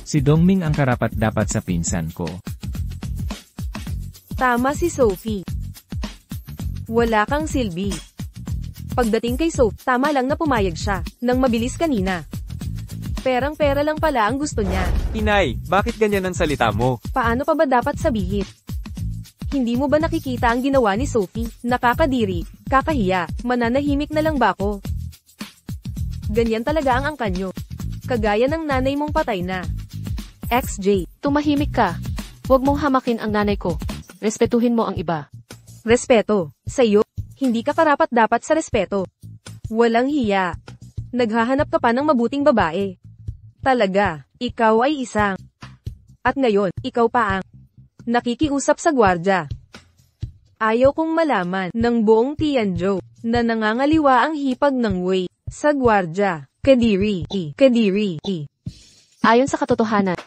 Si Dongming ang karapat dapat sa pinsan ko. Tama si Sophie. Wala kang silbi. Pagdating kay Soap, tama lang na pumayag siya, nang mabilis kanina. Perang-pera lang pala ang gusto niya. Inay, bakit ganyan ang salita mo? Paano pa ba dapat sabihin? Hindi mo ba nakikita ang ginawa ni Sophie? Nakakadiri, kakahiya, mananahimik na lang ba ako? Ganyan talaga ang angkan nyo. Kagaya ng nanay mong patay na. XJ. Tumahimik ka. Huwag mong hamakin ang nanay ko. Respetuhin mo ang iba. Respeto. Sa'yo, hindi ka karapat-dapat sa respeto. Walang hiya. Naghahanap ka pa ng mabuting babae. Talaga, ikaw ay isang. At ngayon, ikaw pa ang nakikiusap sa gwardya. Ayaw kong malaman ng buong Tianzhou na nangangaliwa ang hipag ng Wei sa gwardya. Kadiri. Ayon sa katotohanan,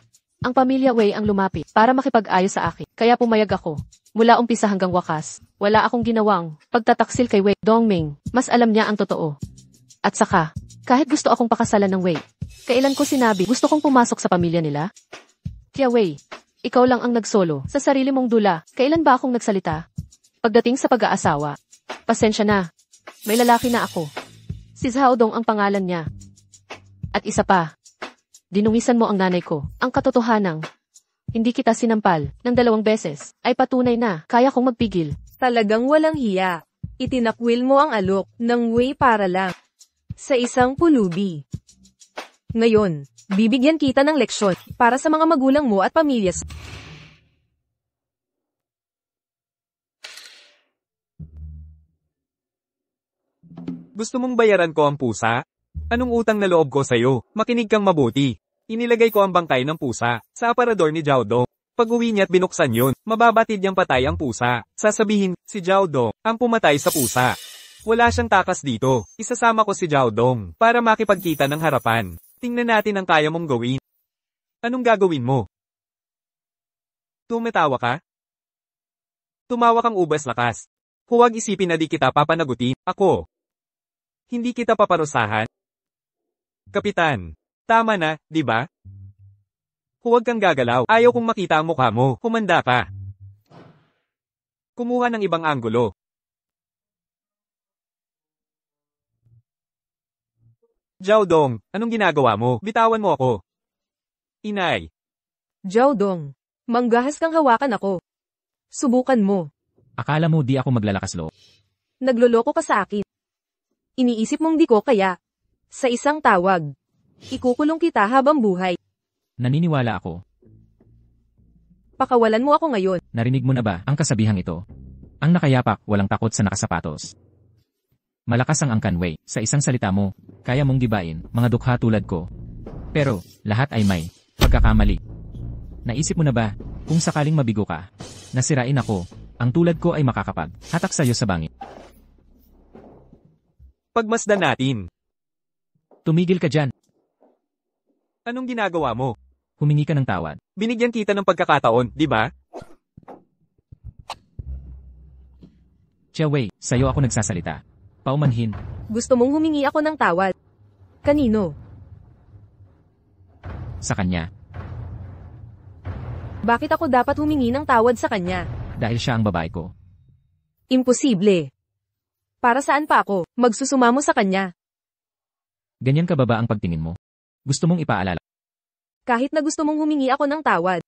ang pamilya Wei ang lumapit para makipag-ayos sa akin. Kaya pumayag ako. Mula umpisa hanggang wakas, wala akong ginawang pagtataksil kay Wei Dongming. Mas alam niya ang totoo. At saka, kahit gusto akong pakasalan ng Wei, kailan ko sinabi gusto kong pumasok sa pamilya nila? Kaya Wei, ikaw lang ang nagsolo sa sarili mong dula. Kailan ba akong nagsalita? Pagdating sa pag-aasawa, pasensya na. May lalaki na ako. Si Zhao Dong ang pangalan niya. At isa pa, dinungisan mo ang nanay ko. Ang katotohanang hindi kita sinampal ng 2 beses, ay patunay na kaya kong magpigil. Talagang walang hiya. Itinakwil mo ang alok ng Wei para lang sa isang pulubi. Ngayon, bibigyan kita ng leksyon para sa mga magulang mo at pamilya. Gusto mong bayaran ko ang pusa? Anong utang na loob ko sa'yo? Makinig kang mabuti. Inilagay ko ang bangkay ng pusa sa aparador ni Zhao Dong. Pag-uwi niya at binuksan yun, mababatid niyang patay ang pusa. Sasabihin, si Zhao Dong ang pumatay sa pusa. Wala siyang takas dito. Isasama ko si Zhao Dong para makipagkita ng harapan. Tingnan natin ang kaya mong gawin. Anong gagawin mo? Tumatawa ka? Tumawa kang ubas lakas. Huwag isipin na di kita papanagutin. Ako. Hindi kita paparusahan. Kapitan. Tama na, di ba? Huwag kang gagalaw. Ayaw kong makita ang mukha mo. Humanda ka. Kumuha ng ibang anggulo. Zhao Dong, anong ginagawa mo? Bitawan mo ako. Inay. Zhao Dong, manggahas kang hawakan ako. Subukan mo. Akala mo di ako maglalakas loob. Nagloloko ka sa akin. Iniisip mong di ko kaya. Sa isang tawag. Ikukulong kita habang buhay. Naniniwala ako. Pakawalan mo ako ngayon. Narinig mo na ba ang kasabihang ito? Ang nakayapak, walang takot sa nakasapatos. Malakas ang angkan Wei. Sa isang salita mo, kaya mong gibain, mga dukha tulad ko. Pero, lahat ay may pagkakamali. Naisip mo na ba, kung sakaling mabigo ka, nasirain ako, ang tulad ko ay makakapag hatak sa'yo sa bangit. Pagmasdan natin. Tumigil ka dyan. Anong ginagawa mo? Humingi ka ng tawad. Binigyan kita ng pagkakataon, di ba? Chia Wei, sa'yo ako nagsasalita. Paumanhin. Gusto mong humingi ako ng tawad. Kanino? Sa kanya. Bakit ako dapat humingi ng tawad sa kanya? Dahil siya ang babae ko. Imposible. Para saan pa ako magsusumamo sa kanya? Ganyan ka ba ang pagtingin mo? Gusto mong ipaalala? Kahit na gusto mong humingi ako ng tawad.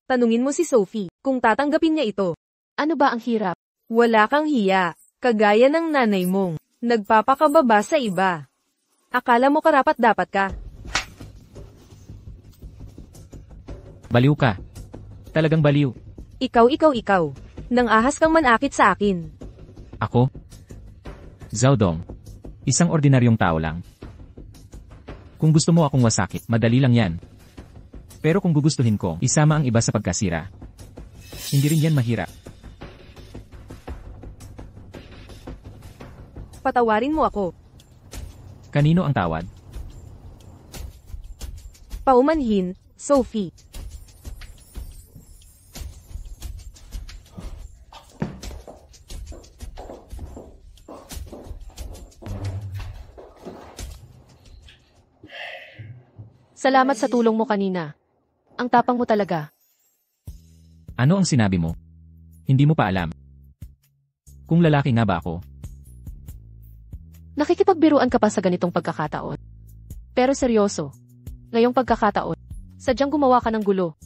Tanungin mo si Sophie kung tatanggapin niya ito. Ano ba ang hirap? Wala kang hiya. Kagaya ng nanay mong nagpapakababa sa iba. Akala mo karapat-dapat ka. Baliw ka. Talagang baliw. Ikaw. Nang ahas kang manakit sa akin. Ako? Zhao Dong. Isang ordinaryong tao lang. Kung gusto mo akong wasakit, madali lang yan. Pero kung gugustuhin ko, isama ang iba sa pagkasira. Hindi rin yan mahirap. Patawarin mo ako. Kanino ang tawad? Paumanhin, Sophie. Salamat sa tulong mo kanina. Ang tapang mo talaga. Ano ang sinabi mo? hindi mo pa alam. Kung lalaki nga ba ako? Nakikipagbiruan ka pa sa ganitong pagkakataon. Pero seryoso. Ngayong pagkakataon, sadyang gumawa ka ng gulo.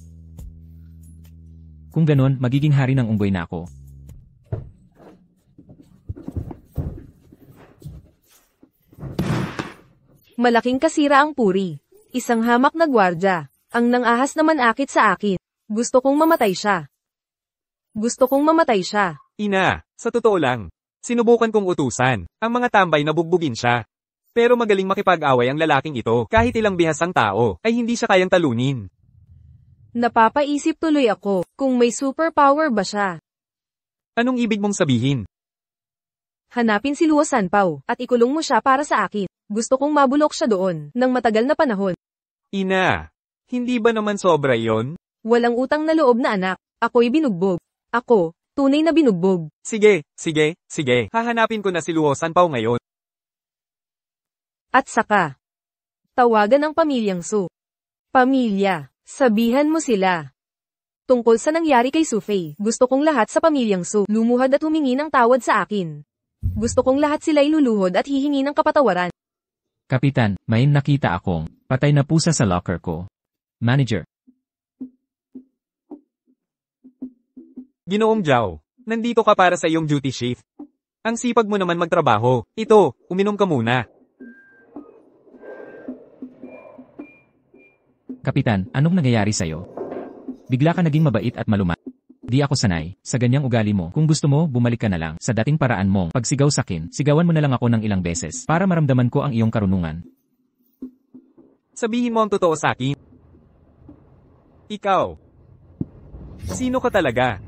Kung ganon, magiging hari ng unggoy na ako. Malaking kasira ang puri. Isang hamak na gwardya. Ang nangahas naman akit sa akin. Gusto kong mamatay siya. Gusto kong mamatay siya. Ina, sa totoo lang, sinubukan kong utusan, ang mga tambay na bugbugin siya. Pero magaling makipag-away ang lalaking ito, kahit ilang bihasang tao, ay hindi siya kayang talunin. Napapaisip tuloy ako, kung may superpower ba siya. Anong ibig mong sabihin? Hanapin si Luo Sanpao, at ikulong mo siya para sa akin. Gusto kong mabulok siya doon, ng matagal na panahon. Ina, hindi ba naman sobra yon? Walang utang na loob na anak, ako'y binugbog. Ako, tunay na binugbog. Sige. Hahanapin ko na si Luo Sanpao ngayon. At saka, tawagan ang pamilyang Su. Pamilya, sabihan mo sila. Tungkol sa nangyari kay Su Fei, gusto kong lahat sa pamilyang Su lumuhod at humingi ng tawad sa akin. Gusto kong lahat sila'y luluhod at hihingi ng kapatawaran. Kapitan, may nakita akong patay na pusa sa locker ko. Manager. Ginoong Zhao, nandito ka para sa iyong duty shift. Ang sipag mo naman magtrabaho. Ito, uminom ka muna. Kapitan, anong nangyayari sa'yo? Bigla ka naging mabait at maluma. Di ako sanay sa ganyang ugali mo. Kung gusto mo, bumalik ka na lang sa dating paraan mong pagsigaw sakin. Sigawan mo na lang ako ng ilang beses para maramdaman ko ang iyong karunungan. Sabihin mo ang totoo sa akin. Ikaw. Sino ka talaga?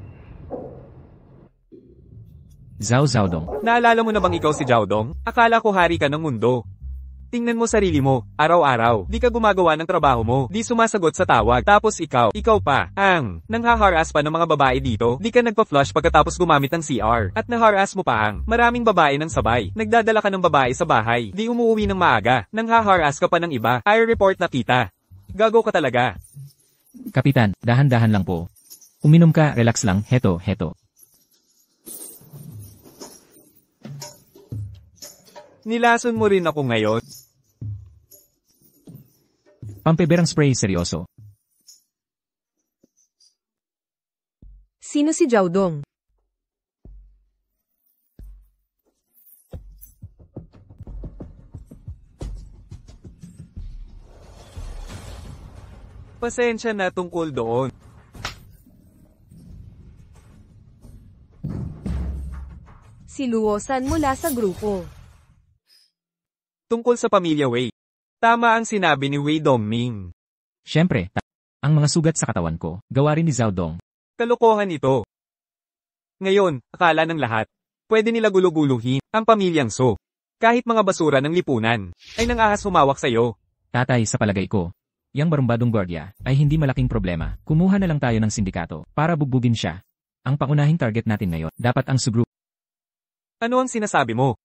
Zhao Zhaodong. Naalala mo na bang ikaw si Zhaodong? Akala ko hari ka ng mundo. Tingnan mo sarili mo, araw-araw, di ka gumagawa ng trabaho mo, di sumasagot sa tawag, tapos ikaw pa, ang nanghaharas pa ng mga babae dito, di ka nagpa-flush pagkatapos gumamit ng CR, at naharas mo pa ang maraming babae ng sabay, nagdadala ka ng babae sa bahay, di umuwi ng maaga, nanghaharas ka pa ng iba, I-report na kita. Gago ka talaga. Kapitan, dahan-dahan lang po. Uminom ka, relax lang, heto. Nilason mo rin ako ngayon. Pampeberang spray, seryoso. Sino si Zhaodong? Pasensya na tungkol doon. Si Luosan mula sa grupo. Tungkol sa pamilya Wei. Tama ang sinabi ni Wei Dongming. Siyempre, ang mga sugat sa katawan ko, gawa rin ni Zhaodong. Kalokohan ito. Ngayon, akala ng lahat, pwede nila guluguluhin ang pamilyang So. Kahit mga basura ng lipunan, ay nangahas humawak sa'yo. Tatay, sa palagay ko, yang barumbadong gwardiya ay hindi malaking problema. Kumuha na lang tayo ng sindikato para bugbugin siya. Ang pangunahing target natin ngayon, dapat ang Su Group. Ano ang sinasabi mo?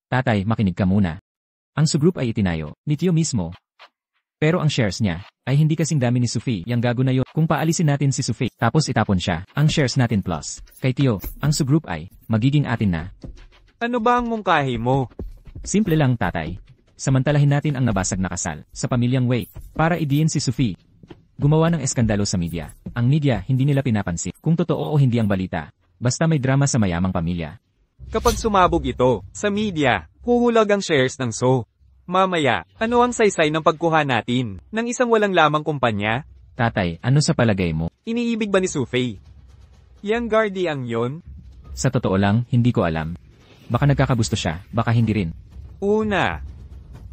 Tatay, makinig ka muna. Ang Su Group ay itinayo ni Tio mismo. Pero ang shares niya ay hindi kasing dami ni Su Fei. Yang gago na yun. Kung paalisin natin si Su Fei, tapos itapon siya, ang shares natin plus. Kay Tio, ang Su Group ay magiging atin na. Ano ba ang mungkahi mo? Simple lang, tatay. Samantalahin natin ang nabasag na kasal sa pamilyang Wei para idiin si Su Fei. Gumawa ng eskandalo sa media. Ang media hindi nila pinapansin kung totoo o hindi ang balita. Basta may drama sa mayamang pamilya. Kapag sumabog ito sa media, huhulag ang shares ng So. Mamaya, ano ang saysay ng pagkuha natin ng isang walang lamang kumpanya? Tatay, ano sa palagay mo? Iniibig ba ni Su Fei? Yang guardiang yon? Sa totoo lang, hindi ko alam. Baka nagkakagusto siya, baka hindi rin. Una,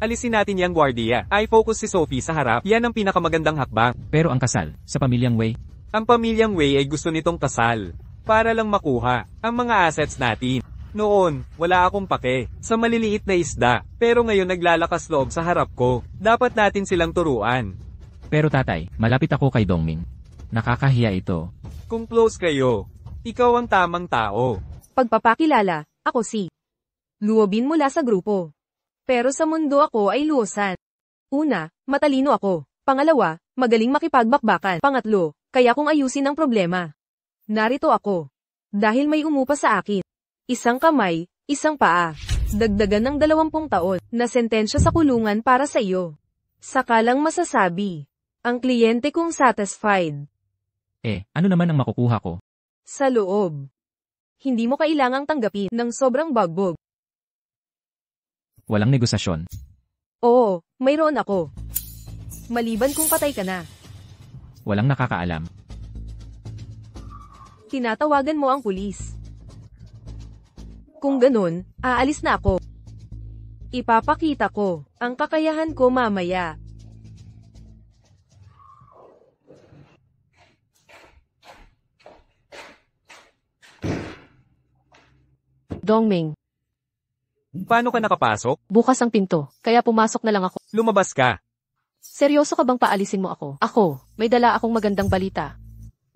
alisin natin yang guardia. Ay focus si Sophie sa harap. Yan ang pinakamagandang hakbang. Pero ang kasal, sa pamilyang Wei, Ang pamilyang Wei ay gusto nitong kasal para lang makuha ang mga assets natin. Noon, wala akong pake sa maliliit na isda, pero ngayon naglalakas loob sa harap ko. Dapat natin silang turuan. Pero tatay, malapit ako kay Dongming. Nakakahiya ito. Kung close kayo, ikaw ang tamang tao. Pagpapakilala, ako si Luobin mula sa grupo. Pero sa mundo ako ay Luosan. Una, matalino ako. Pangalawa, magaling makipagbakbakan. Pangatlo, kaya kong ayusin ang problema. Narito ako. Dahil may umupa sa akin. Isang kamay, isang paa. Dagdagan ng 20 taon na sentensya sa kulungan para sa iyo. Saka lang masasabi. Ang kliyente kong satisfied. Ano naman ang makukuha ko? Sa loob. Hindi mo kailangang tanggapin ng sobrang bagbog. Walang negosasyon. Oo, mayroon ako. Maliban kung patay ka na. Walang nakakaalam. Tinatawagan mo ang pulis. Kung ganun, aalis na ako. Ipapakita ko ang kakayahan ko mamaya. Dongming, Paano ka nakapasok? bukas ang pinto, kaya pumasok na lang ako. Lumabas ka. Seryoso ka bang paalisin mo ako? Ako, may dala akong magandang balita.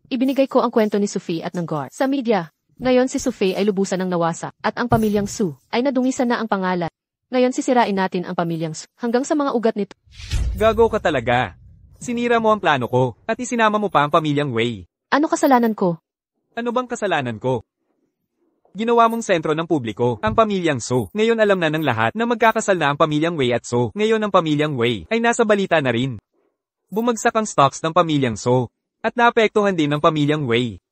Ibinigay ko ang kwento ni Sophie at ng guard sa media. Ngayon si Sophie ay lubusan ng nawasak, at ang pamilyang Su ay nadungisan na ang pangalan. Ngayon sisirain natin ang pamilyang Su hanggang sa mga ugat nito. Gago ka talaga. Sinira mo ang plano ko, at isinama mo pa ang pamilyang Wei. Ano kasalanan ko? Ano bang kasalanan ko? Ginawa mong sentro ng publiko, ang pamilyang So. Ngayon alam na ng lahat na magkakasal na ang pamilyang Wei at So. Ngayon ang pamilyang Wei ay nasa balita na rin. Bumagsak ang stocks ng pamilyang So. At naapektuhan din ng pamilyang Wei.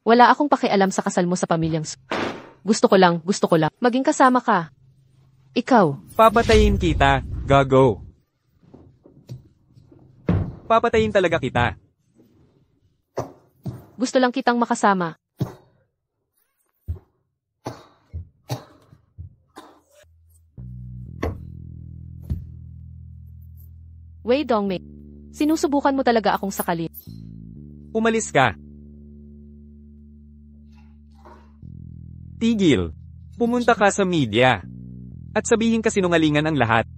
Wala akong pakialam sa kasal mo sa pamilyang Su. Gusto ko lang, maging kasama ka. Ikaw, Papatayin kita, gago. Papatayin talaga kita. gusto lang kitang makasama. Wei Dongmei, sinusubukan mo talaga akong sakalin. Umalis ka. Tigil. Pumunta ka sa media. At sabihin kasinungalingan ang lahat.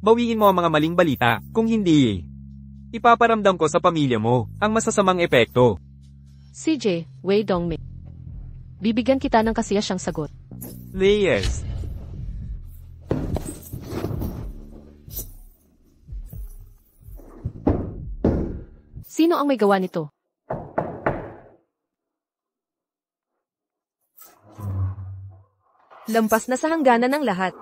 Bawiin mo ang mga maling balita, kung hindi, ipaparamdam ko sa pamilya mo ang masasamang epekto. CJ, Wei Dongmei. Bibigyan kita ng kasiyasyang sagot. Layers. Sino ang may gawa nito? Lampas na sa hangganan ng lahat.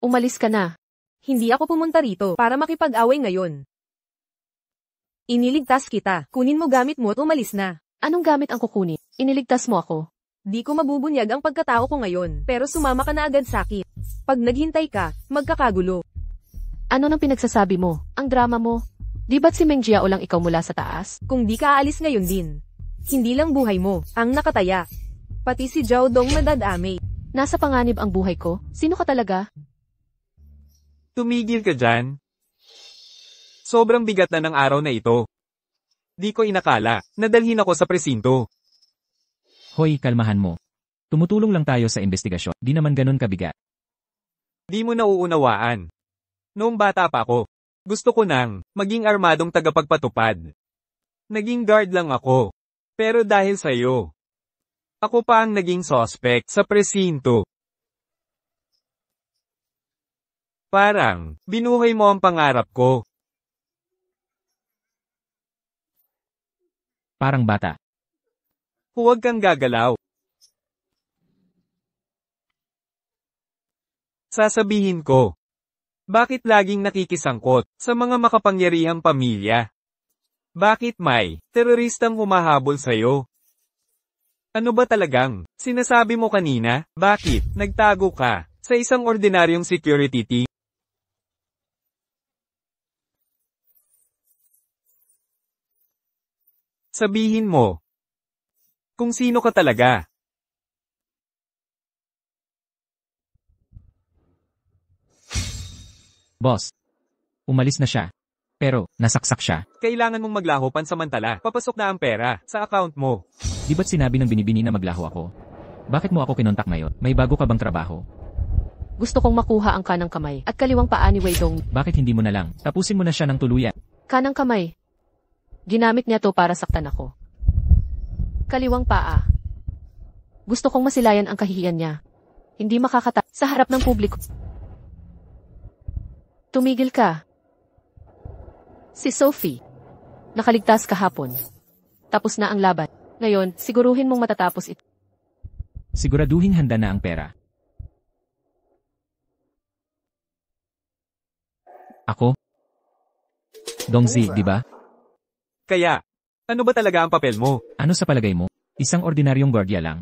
Umalis ka na. Hindi ako pumunta rito para makipag-away ngayon. Iniligtas kita. Kunin mo gamit mo at umalis na. Anong gamit ang kukunin? Iniligtas mo ako. Di ko mabubunyag ang pagkatao ko ngayon, pero sumama ka na agad sa akin. Pag naghintay ka, magkakagulo. Ano nang pinagsasabi mo? Ang drama mo? Di ba't si Meng Jiao lang ikaw mula sa taas? Kung di ka aalis ngayon din. Hindi lang buhay mo ang nakataya. Pati si Zhao Dong madadamay. Nasa panganib ang buhay ko? Sino ka talaga? Tumigil ka dyan. Sobrang bigat na ng araw na ito. Di ko inakala, nadalhin ako sa presinto. Hoy, kalmahan mo. Tumutulong lang tayo sa investigasyon, di naman ganun kabigat. Di mo nauunawaan. Noong bata pa ako, gusto ko nang maging armadong tagapagpatupad. Naging guard lang ako. Pero dahil sa'yo, ako pa ang naging suspect sa presinto. Parang, binuhay mo ang pangarap ko. Parang bata. Huwag kang gagalaw. Sasabihin ko, bakit laging nakikisangkot sa mga makapangyarihang pamilya? Bakit may teroristang humahabol sa'yo? Ano ba talagang sinasabi mo kanina? Bakit nagtago ka sa isang ordinaryong security team? Sabihin mo kung sino ka talaga. Boss. Umalis na siya. Pero, nasaksak siya. Kailangan mong maglaho pansamantala. Papasok na ang pera sa account mo. Di ba't sinabi ng binibini na maglaho ako? Bakit mo ako kinontak ngayon? May bago ka bang trabaho? Gusto kong makuha ang kanang kamay at kaliwang paa ni Wei Dong. Bakit hindi mo na lang? Tapusin mo na siya ng tuluyan. Kanang kamay. Ginamit niya to para saktan ako. Kaliwang paa. Gusto kong masilayan ang kahihiyan niya. Hindi makakata sa harap ng publiko. Tumigil ka. Si Sophie. Nakaligtas kahapon. Tapos na ang laban. Ngayon, siguruhin mong matatapos ito. Siguraduhin handa na ang pera. Ako? Dongzi, di ba? Kaya, ano ba talaga ang papel mo? Ano sa palagay mo? Isang ordinaryong gwardiya lang.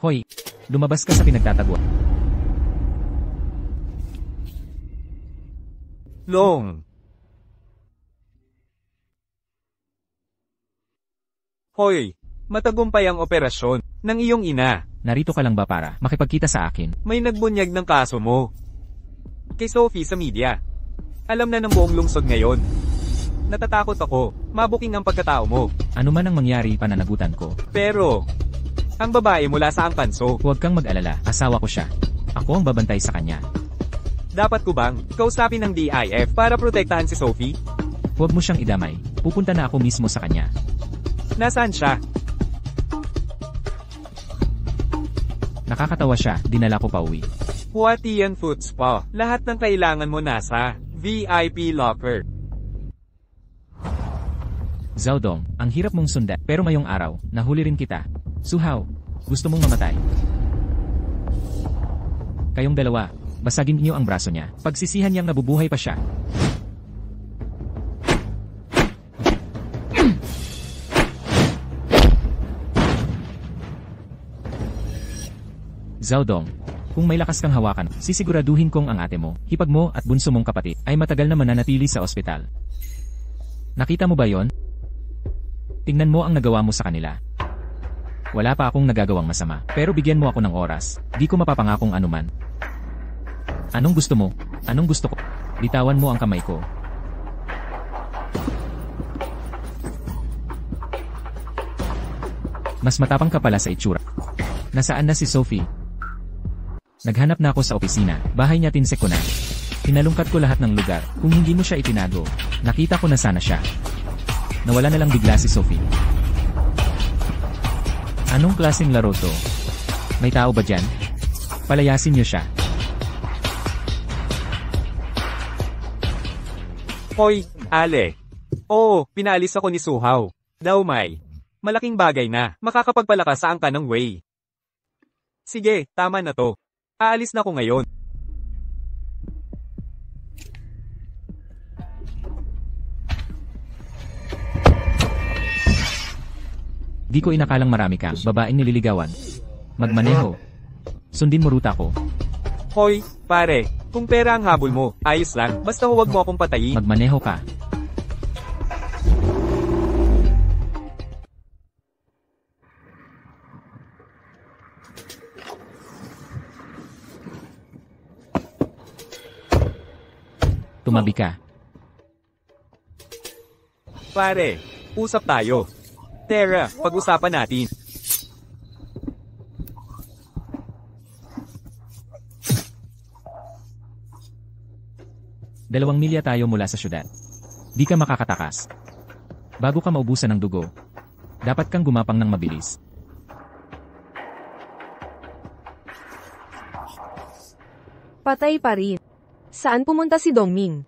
Hoy, lumabas ka sa pinagtataguan. Long. Hoy, matagumpay ang operasyon ng iyong ina. Narito ka lang ba para makipagkita sa akin? May nagbunyag ng kaso mo. Kay Sophie sa media. Alam na ng buong lungsod ngayon. Natatakot ako, mabuking ang pagkatao mo. Ano man ang mangyari, pananagutan ko. Pero, ang babae mula sa Angkanso, Huwag kang mag-alala, asawa ko siya. Ako ang babantay sa kanya. dapat ko bang kausapin ng DIF para protektahan si Sophie? Huwag mo siyang idamay. Pupunta na ako mismo sa kanya. Nasaan siya? Nakakatawa siya, dinala ko pa uwi. Huatian Food Spa. Lahat ng kailangan mo nasa VIP locker. Zaudong, ang hirap mong sundan. Pero ngayong araw, nahuli rin kita. Suhaw, gusto mong mamatay. Kayong dalawa, basagin niyo ang braso niya. Pagsisihan niyang nabubuhay pa siya. Zaudong, kung may lakas kang hawakan, sisiguraduhin kong ang ate mo, hipag mo at bunso mong kapatid ay matagal na mananatili sa ospital. Nakita mo ba yon? Tingnan mo ang nagawa mo sa kanila. Wala pa akong nagagawang masama, pero bigyan mo ako ng oras, di ko mapapangakong anuman. Anong gusto mo? Anong gusto ko? Bitawan mo ang kamay ko. Mas matapang ka pala sa itsura. Nasaan na si Sophie? Naghanap na ako sa opisina, bahay niya tinsek ko na. Pinalungkat ko lahat ng lugar, kung hindi mo siya itinago, nakita ko na sana siya. Nawala na lang bigla si Sophie. Anong klaseng laro to? May tao ba dyan? Palayasin niyo siya. Hoy, Ale. Oo, pinaalis ako ni Suhaw. Daumay. Malaking bagay na, makakapagpalakas sa angka ng Wei. Sige, tama na to. Aalis na ko ngayon. Di ko inakalang marami kang babaeng nililigawan. Magmaneho. Sundin mo ruta ko. Hoy, pare, kung pera ang habol mo, ayos lang, basta huwag mo akong patayin. Magmaneho ka. Tumabi ka. Pare, usap tayo. Tara, pag-usapan natin. Dalawang milya tayo mula sa syudad. Di ka makakatakas. Bago ka maubusan ng dugo, dapat kang gumapang ng mabilis. Patay pa rin. Saan pumunta si Dongming?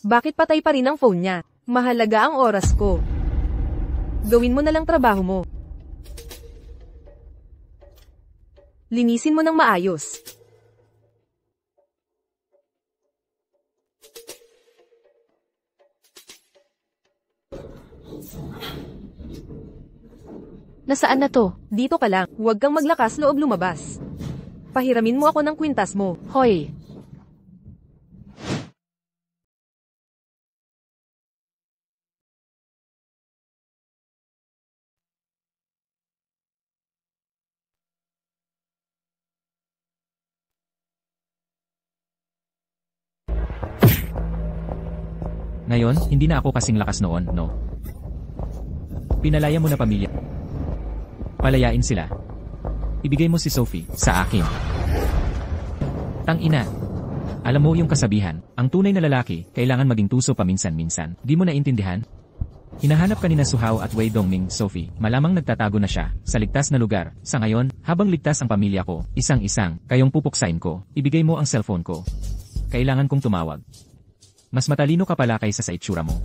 Bakit patay pa rin ang phone niya? Mahalaga ang oras ko. Gawin mo na lang trabaho mo. Linisin mo ng maayos. Nasaan na to? Dito ka lang, huwag kang maglakas loob lumabas. Pahiramin mo ako ng kwintas mo. Hoy! Ngayon, hindi na ako kasing lakas noon, no? Pinalaya mo na pamilya. Palayain sila. Ibigay mo si Sophie sa akin. Tang-ina. Alam mo yung kasabihan, ang tunay na lalaki, kailangan maging tuso paminsan-minsan. Di mo naintindihan? Hinahanap ka ni na Suhaw at Wei Dongming, Sophie. Malamang nagtatago na siya, sa ligtas na lugar. Sa ngayon, habang ligtas ang pamilya ko, isang-isang, kayong pupuksain ko, ibigay mo ang cellphone ko. Kailangan kong tumawag. Mas matalino ka pala kaysa sa itsura mo.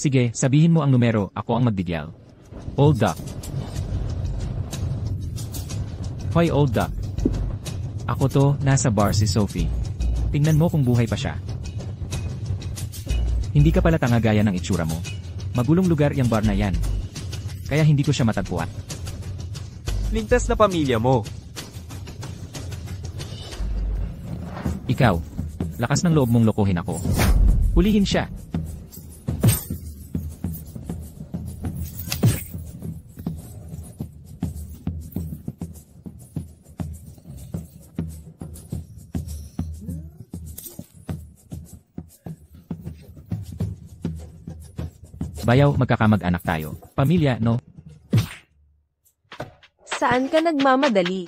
Sige, sabihin mo ang numero, ako ang magdidial. Old Duck. Hoy Old Duck. Ako to, nasa bar si Sophie. Tingnan mo kung buhay pa siya. Hindi ka pala tanga gaya ng itsura mo. Magulong lugar yung bar na yan. Kaya hindi ko siya matagpuan. Ligtas na pamilya mo. Ikaw, lakas ng loob mong lokohin ako. Hulihin siya. Bayaw, magkakamag-anak tayo. Pamilya, no? Saan ka nagmamadali?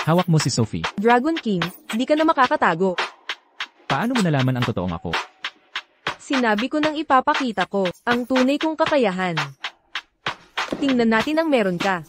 Hawak mo si Sophie. Dragon King, di ka na makakatago. Paano mo nalaman ang totoong ako? Sinabi ko nang ipapakita ko ang tunay kong kakayahan. Tingnan natin ang meron ka.